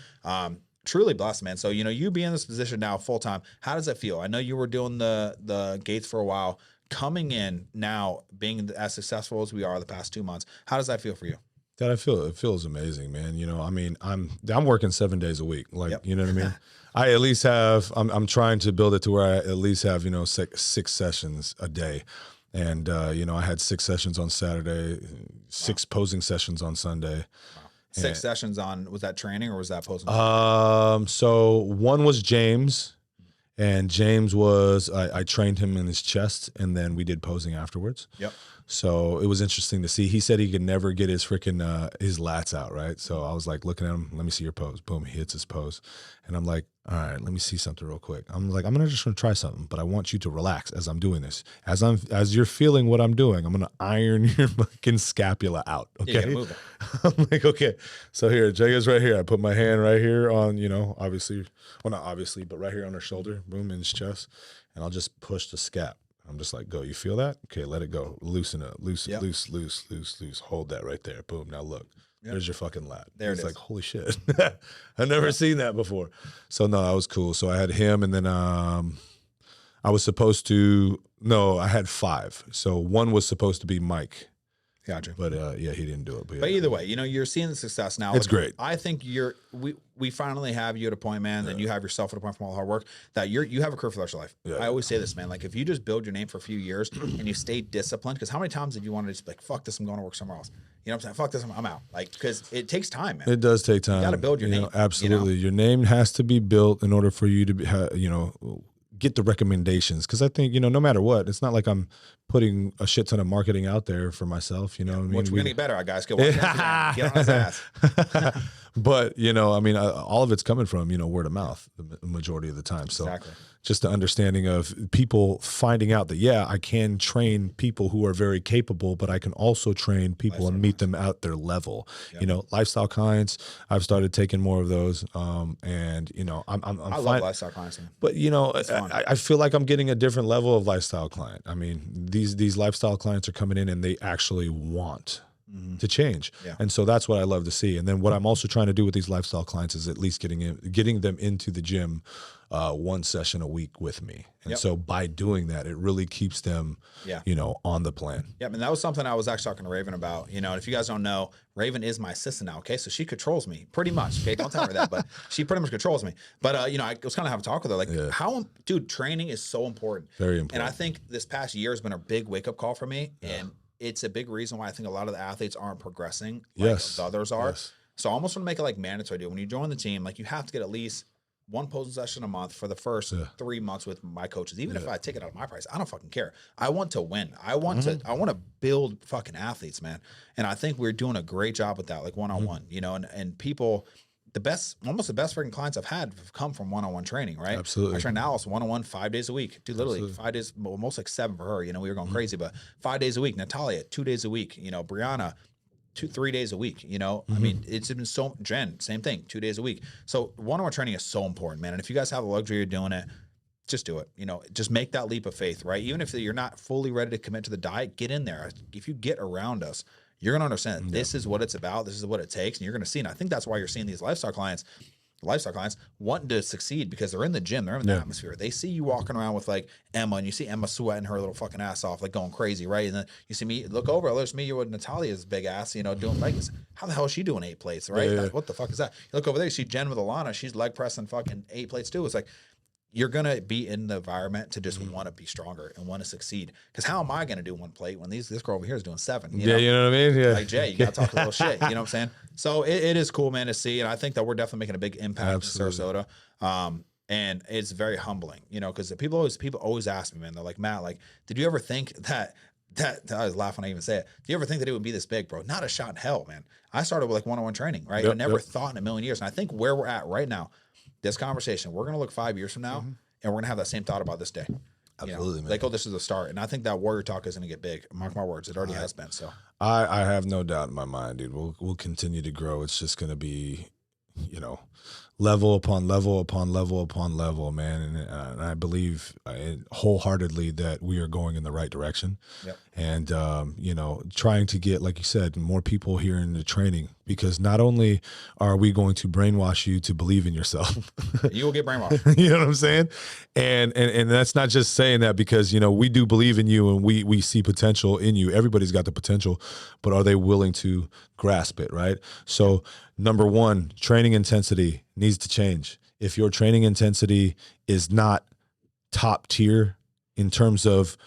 Truly blessed, man. So you know, you be in this position now full time. How does that feel? I know you were doing the gates for a while. Coming in now, being as successful as we are the past 2 months, how does that feel for you? That it feels amazing, man. You know, I mean, I'm working 7 days a week. Like, you know what I mean? I at least have. I'm trying to build it to where I at least have, you know, six sessions a day. And, you know, I had 6 sessions on Saturday, 6 posing sessions on Sunday. Wow. 6 sessions on, was that training or was that posing? So one was James, and James was, I trained him in his chest, and then we did posing afterwards. Yep. So it was interesting to see. He said he could never get his freaking his lats out, right? So I was like looking at him, let me see your pose. Boom, he hits his pose. And I'm like, all right, let me see something real quick. I'm like, I'm just gonna try something, but I want you to relax as I'm doing this. As you're feeling what I'm doing, I'm gonna iron your fucking scapula out. Okay. Move it. I'm like, okay. So here, Jaga's right here. I put my hand right here on, obviously, well, not obviously, but right here on her shoulder, boom, in his chest. And I'll just push the scap. I'm just like, go. You feel that? Okay, let it go. Loosen it. Loose. Hold that right there. Boom. Now look. Yep. There's your fucking lat. There it's it is. Like, holy shit. I've never seen that before. So no, that was cool. So I had him, and then I was supposed to. No, I had 5. So one was supposed to be Mike. Gotcha. But yeah, he didn't do it. But either way, you're seeing the success now. It's great. I think we finally have you at a point, man, that you have yourself at a point from all the hard work that you have a career for the rest of your life. Yeah. I always say this, man. Like if you just build your name for a few years and you stay disciplined, because how many times have you wanted to just be like, fuck this, I'm going to work somewhere else? You know what I'm saying? Fuck this, I'm out. Like, because it takes time, man. It does take time. You got to build your name. Absolutely. Your name has to be built in order for you to be, get the recommendations. Because I think, no matter what, it's not like I'm putting a shit ton of marketing out there for myself. You know what I mean? Which we're going to get better at, guys. Get on his ass. But, all of it's coming from, word of mouth the majority of the time. So exactly. Just the understanding of people finding out that, yeah, I can train people who are very capable, but I can also train people and meet them at their level. Yep. Lifestyle clients, I've started taking more of those. And, I love lifestyle clients. Man. But, I feel like I'm getting a different level of lifestyle client. I mean, these lifestyle clients are coming in and they actually want to change. Yeah. And so that's what I love to see. And then what I'm also trying to do with these lifestyle clients is at least getting them into the gym 1 session a week with me. And so by doing that, it really keeps them, on the plan. Yeah, and that was something I was actually talking to Raven about. And if you guys don't know, Raven is my assistant now. Okay, so she controls me pretty much. Okay, don't tell her that, but she pretty much controls me. But I was kind of having a talk with her, like, dude, training is so important. Very important. And I think this past year has been a big wake up call for me. And it's a big reason why I think a lot of the athletes aren't progressing like the others are. Yes. So I almost want to make it like mandatory, dude. When you join the team, like you have to get at least 1 posing session a month for the first 3 months with my coaches. Even if I take it out of my price, I don't fucking care. I want to win. I want to build fucking athletes, man. And I think we're doing a great job with that, like one-on-one, and people, almost the best freaking clients I've had have come from one-on-one training, right? Absolutely. I train Alice one-on-one 5 days a week. Dude, literally Absolutely. 5 days, almost like 7 for her. We were going crazy, but 5 days a week. Natalia, 2 days a week. Brianna, 2-3 days a week. I mean, it's been so, Jen, same thing, 2 days a week. So one-on-one training is so important, man. And if you guys have the luxury of doing it, just do it. Just make that leap of faith, right? Even if you're not fully ready to commit to the diet, get in there. If you get around us, you're going to understand this is what it's about. This is what it takes. And you're going to see. And I think that's why you're seeing these lifestyle clients wanting to succeed because they're in the gym. They're in the atmosphere. They see you walking around with like Emma and you see Emma sweating her little fucking ass off, like going crazy, right? And then you see me look over, there's me with Natalia's big ass, doing legs. How the hell is she doing 8 plates, right? Like, what the fuck is that? You look over there, you see Jen with Alana, she's leg pressing fucking 8 plates too. It's like, you're going to be in the environment to just want to be stronger and want to succeed. Because how am I going to do 1 plate when this girl over here is doing 7? You know what I mean? Yeah. Like, Jay, you got to talk a little shit. You know what I'm saying? So it is cool, man, to see. And I think that we're definitely making a big impact in Sarasota. And it's very humbling, because people always ask me, man, they're like, Matt, like, did you ever think that I was laughing when I even say it. Do you ever think that it would be this big, bro? Not a shot in hell, man. I started with like one-on-one training, right? I never thought in a million years. And I think where we're at right now, this conversation, we're going to look 5 years from now and we're going to have that same thought about this day. Absolutely, man. Like, oh, this is the start. And I think that warrior talk is going to get big. Mark my words. It already has been. So I have no doubt in my mind, dude. We'll continue to grow. It's just going to be, level upon level upon level upon level, man. And I believe wholeheartedly that we are going in the right direction. Yep. And, trying to get, like you said, more people here in the training, because not only are we going to brainwash you to believe in yourself, you will get brainwashed. You know what I'm saying? And that's not just saying that because, we do believe in you and we see potential in you. Everybody's got the potential, but are they willing to grasp it, right? So number one, training intensity needs to change. If your training intensity is not top tier in terms of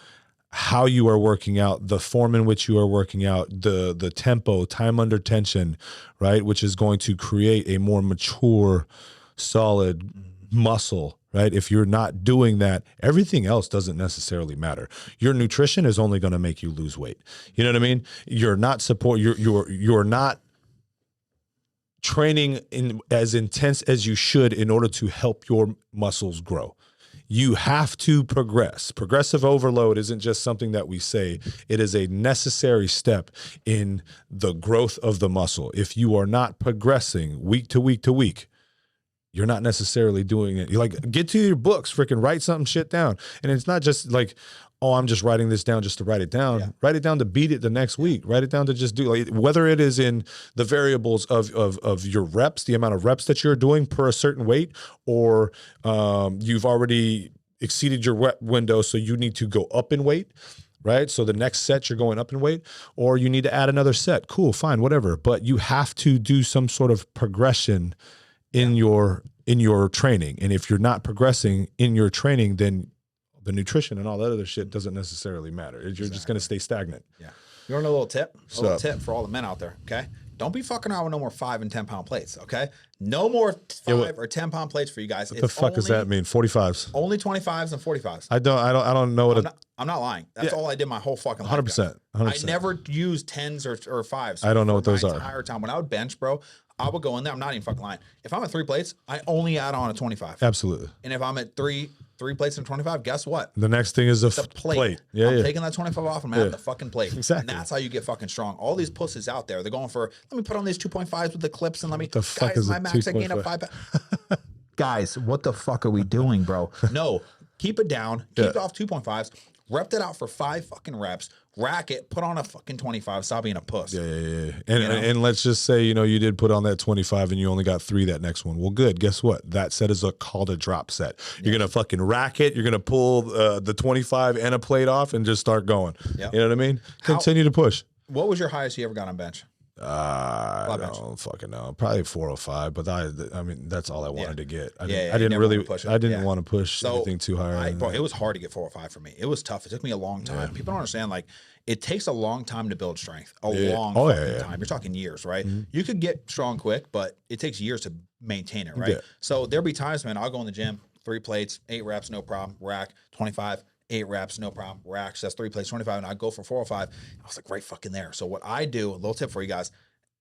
how you are working out, the form in which you are working out, the tempo, time under tension, right, which is going to create a more mature, solid muscle, right? If you're not doing that, everything else doesn't necessarily matter. Your nutrition is only going to make you lose weight. You know what I mean? You're not you're not training in as intense as you should in order to help your muscles grow. You have to progress. Progressive overload isn't just something that we say. It is a necessary step in the growth of the muscle. If you are not progressing week to week to week, you're not necessarily doing it. You're like, get to your books, freaking write something shit down. And it's not just like, oh, I'm just writing this down just to write it down. Yeah. Write it down to beat it the next week. Write it down to just do, like, whether it is in the variables of your reps, the amount of reps that you're doing per a certain weight, or you've already exceeded your rep window, so you need to go up in weight, right? So the next set you're going up in weight, or you need to add another set. Cool, fine, whatever. But you have to do some sort of progression in your training. And if you're not progressing in your training, then the nutrition and all that other shit doesn't necessarily matter. You're just going to stay stagnant. Yeah. You want a little tip? A little tip for all the men out there, okay? Don't be fucking around with no more 5 and 10 pound plates, okay? No more 5 or 10 pound plates for you guys. What the fuck does that mean? 45s. Only 25s and 45s. I don't know what I'm not lying. That's all I did my whole fucking life. 100%. I never used 10s or 5s. I don't know what those are. Entire time when I would bench, bro, I would go in there. I'm not even fucking lying. If I'm at 3 plates, I only add on a 25. Absolutely. And if I'm at three plates and 25, guess what? The next thing is a plate. Yeah, I'm taking that 25 off and I'm adding the fucking plate. Exactly. And that's how you get fucking strong. All these pussies out there, they're going for, let me put on these 2.5s with the clips and let me, the fuck is my max, I gained up 5 pounds. Guys, what the fuck are we doing, bro? No, keep it down. Keep it off 2.5s. Rep that out for 5 fucking reps. Rack it. Put on a fucking 25. Stop being a puss. Yeah. And let's just say, you did put on that 25 and you only got 3 that next one. Well, good. Guess what? That set is called a drop set. You're going to fucking rack it. You're going to pull the 25 and a plate off and just start going. Yep. You know what I mean? Continue to push. What was your highest you ever got on bench? I don't fucking know. Probably 405, but I mean, that's all I wanted to get. I didn't want to push anything too high. Bro, it was hard to get 405 for me. It was tough. It took me a long time. People don't understand, like, it takes a long time to build strength. Long time. You're talking years, right? Mm-hmm. You could get strong quick, but it takes years to maintain it, right? Yeah. So there'll be times, man, I'll go in the gym, 3 plates, 8 reps, no problem, rack, 25, 8 reps, no problem, rack, so that's 3 plates, 25, and I go for 4 or 5. I was like, right fucking there. So what I do, a little tip for you guys,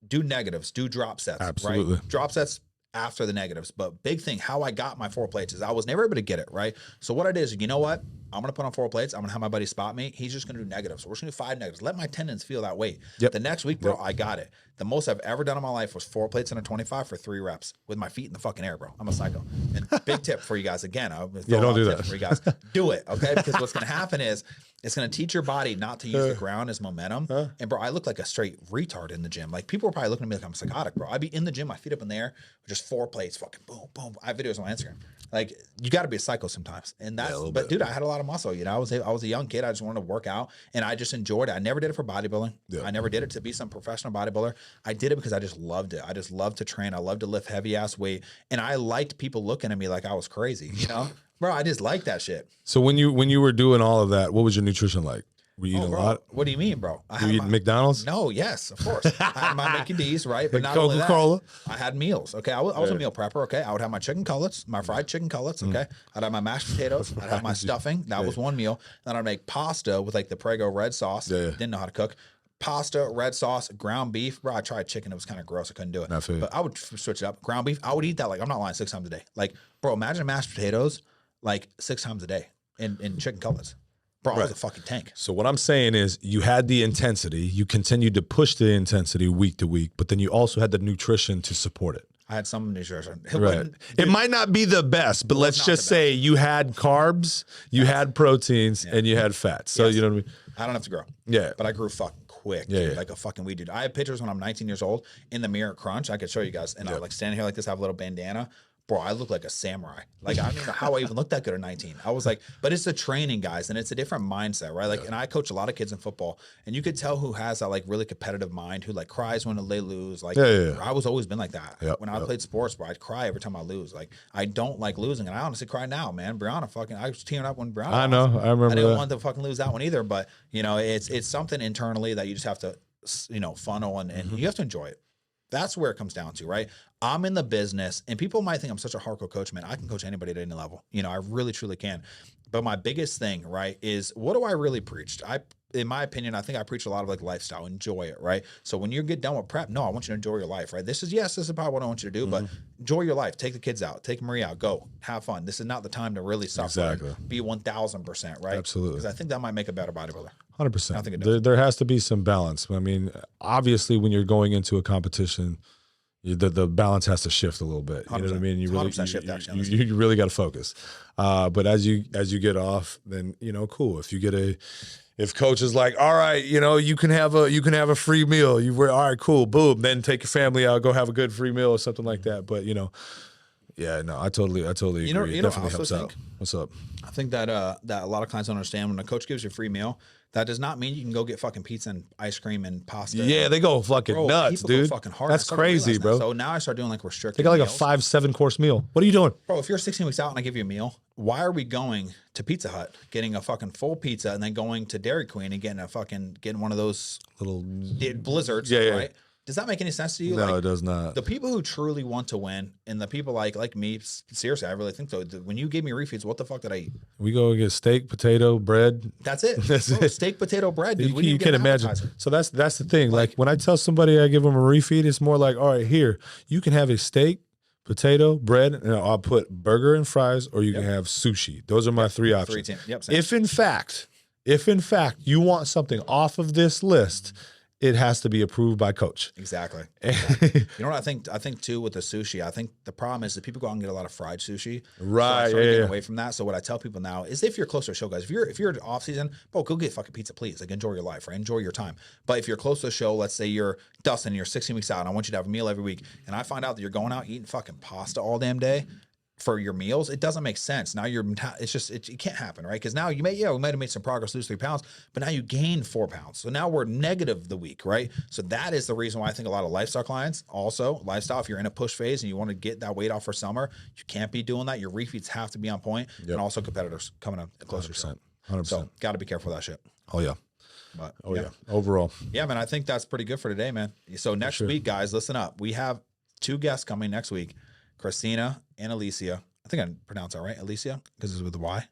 do negatives, do drop sets. Absolutely. Right? Drop sets after the negatives. But big thing, how I got my 4 plates is I was never able to get it, right? So what I did is, you know what? I'm going to put on 4 plates. I'm going to have my buddy spot me. He's just going to do negatives. So we're just going to do 5 negatives. Let my tendons feel that weight. Yep. The next week, bro, I got it. The most I've ever done in my life was 4 plates and a 25 for 3 reps with my feet in the fucking air, bro. I'm a psycho. And big tip for you guys. Again, don't do that. For you guys. Do it, okay? Because what's going to happen is it's going to teach your body not to use the ground as momentum. And, bro, I look like a straight retard in the gym. Like, people are probably looking at me like I'm psychotic, bro. I'd be in the gym, my feet up in the air, with just 4 plates, fucking boom, boom. I have videos on my Instagram. Like, you got to be a psycho sometimes. And that's, but dude, I had a lot of muscle. I was a young kid. I just wanted to work out, and I just enjoyed it. I never did it for bodybuilding. Yeah. I never did it to be some professional bodybuilder. I did it because I just loved it. I just loved to train. I loved to lift heavy ass weight, and I liked people looking at me like I was crazy. Bro, I just liked that shit. So when you were doing all of that, what was your nutrition like? Were you eating a lot? What do you mean, bro? Were you eating McDonald's? No, yes, of course. I had my Mickey D's, right? But not Coca-Cola. only that, I had meals. Okay, I was a meal prepper. Okay, I would have my chicken cutlets, my fried chicken cutlets. Okay, I'd have my mashed potatoes. I'd have my stuffing. That was one meal. Then I'd make pasta with like the Prego red sauce. Didn't know how to cook. Pasta, red sauce, ground beef. Bro, I tried chicken. It was kind of gross. I couldn't do it. But I would switch it up. Ground beef. I would eat that, like, I'm not lying, 6 times a day. Like, bro, imagine mashed potatoes like 6 times a day in chicken cutlets. Bro, I was a fucking tank. So what I'm saying is, you had the intensity, you continued to push the intensity week to week, but then you also had the nutrition to support it. I had some nutrition. It might not be the best, but let's just say you had carbs, you had proteins, and you had fats. So you know what I mean? I don't have to grow. Yeah. But I grew fucking quick, dude, like a fucking weed dude. I have pictures when I'm 19 years old in the mirror crunch. I could show you guys. And I like stand here like this, have a little bandana. Bro, I look like a samurai. Like, I don't know how I even looked that good at 19. I was like, but it's the training, guys, and it's a different mindset, right? Like, and I coach a lot of kids in football, and you could tell who has that, like, really competitive mind, who, like, cries when they lose. Like, I was always been like that. When I played sports, bro, I'd cry every time I lose. Like, I don't like losing, and I honestly cry now, man. I was tearing up when Brianna I know, I remember I didn't want to fucking lose that one either, but, it's something internally that you just have to, funnel, and you have to enjoy it. That's where it comes down to, right? I'm in the business, and people might think I'm such a hardcore coach, man. I can coach anybody at any level. You know, I really, truly can. But my biggest thing, right, is what do I really preach? In my opinion, I think I preach a lot of like lifestyle. Enjoy it, right? So when you get done with prep, no, I want you to enjoy your life, right? This is probably what I want you to do, but enjoy your life. Take the kids out, take Maria out, go have fun. This is not the time to really suffer. Exactly. Be 1000%, right? Absolutely. Because I think that might make a better bodybuilder. 100%. I think it does. There has to be some balance. I mean, obviously, when you're going into a competition, the balance has to shift a little bit. You know what I mean? You really, 100% shift, actually. You really got to focus. But as you get off, then cool. If coach is like, all right, you can have a free meal. All right, cool, boom. Then take your family out, go have a good free meal or something like that. But yeah, no, I totally agree. It definitely helps out. What's up? I think that a lot of clients don't understand when a coach gives you a free meal, that does not mean you can go get fucking pizza and ice cream and pasta. Yeah, they go fucking nuts, dude. Go fucking hard. That's crazy, bro. So now I start doing like restricted. They got like meals. a 5-7 course meal. What are you doing, bro? If you're 16 weeks out and I give you a meal, why are we going to Pizza Hut, getting a fucking full pizza, and then going to Dairy Queen and getting one of those little blizzards? Yeah, right? Does that make any sense to you? No, like, it does not. The people who truly want to win, and the people like me, seriously, I really think so. When you gave me refeeds, what the fuck did I eat? We go get steak, potato, bread. That's it. It. Steak, potato, bread. Dude. You can imagine. So that's the thing. Like when I tell somebody I give them a refeed, it's more like, all right, here, you can have a steak, potato, bread, and I'll put burger and fries, or you can have sushi. Those are my 3 options. Same. If in fact you want something off of this list, it has to be approved by coach. Exactly. You know what I think? I think too with the sushi, I think the problem is that people go out and get a lot of fried sushi. Right. So getting away from that. So what I tell people now is, if you're closer to the show, guys, if you're off season, bro, go get fucking pizza, please. Like, enjoy your life, right? Enjoy your time. But if you're close to the show, let's say you're Dustin, you're 16 weeks out, and I want you to have a meal every week, and I find out that you're going out eating fucking pasta all damn day for your meals, it doesn't make sense. Now it can't happen, right? Because now we might have made some progress, lose 3 pounds, but now you gained 4 pounds. So now we're negative the week, right? So that is the reason why I think a lot of lifestyle clients, also lifestyle, if you're in a push phase and you want to get that weight off for summer, you can't be doing that. Your refeeds have to be on point, and also competitors coming up closer. 100%. So got to be careful of that shit. Oh yeah. But yeah. Overall. Yeah, man, I think that's pretty good for today, man. So next week, guys, listen up. We have 2 guests coming next week, Christina and Alicia. I think I pronounced that right, Alicia, because it's with a Y.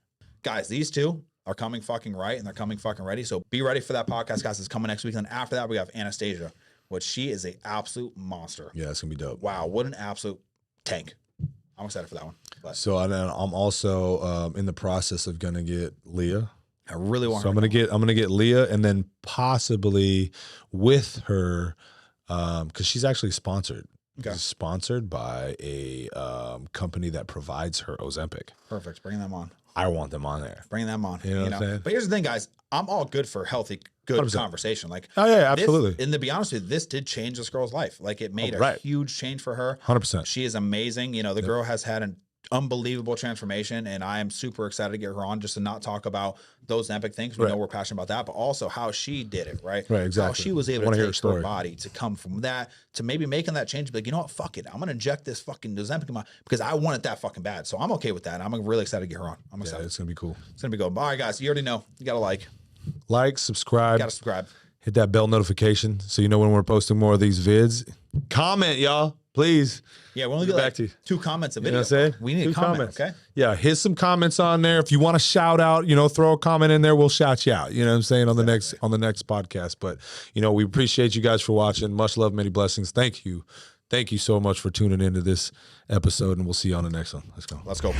Guys, these 2 are coming fucking right, and they're coming fucking ready. So be ready for that podcast, guys. It's coming next week. And after that, we have Anastasia, which she is a absolute monster. Yeah, it's gonna be dope. Wow, what an absolute tank. I'm excited for that one. But so and then I'm also in the process of gonna get Leah. I really want. So I'm gonna get Leah, and then possibly with her, because she's actually sponsored. Okay. Sponsored by a company that provides her Ozempic. Perfect. Bring them on. I want them on there. Bring them on. You know what I'm saying? But here's the thing, guys. I'm all good for healthy, good 100%. Conversation. Like, oh yeah, absolutely. And to be honest with you, this did change this girl's life. Like, it made a huge change for her. 100%. She is amazing. The girl has had an unbelievable transformation, and I am super excited to get her on, just to not talk about those epic things. We know we're passionate about that, but also how she did it, right? Right, exactly. How she was able to take her body to come from that to maybe making that change. Be like, you know what? Fuck it. I'm gonna inject this fucking Ozempic in my, because I want it that fucking bad. So I'm okay with that. I'm really excited to get her on. I'm excited. Yeah, it's gonna be cool. It's gonna be good. All right, guys. You already know. You gotta subscribe. Gotta subscribe. Hit that bell notification so you know when we're posting more of these vids. Comment, y'all. Please. Yeah, we only get like 2 comments a video. You know what I'm saying? We need 2 a comment, comments. okay? Yeah, hit some comments on there. If you want to shout out, throw a comment in there, we'll shout you out. You know what I'm saying? On the next podcast. But we appreciate you guys for watching. Much love, many blessings. Thank you. Thank you so much for tuning into this episode, and we'll see you on the next one. Let's go.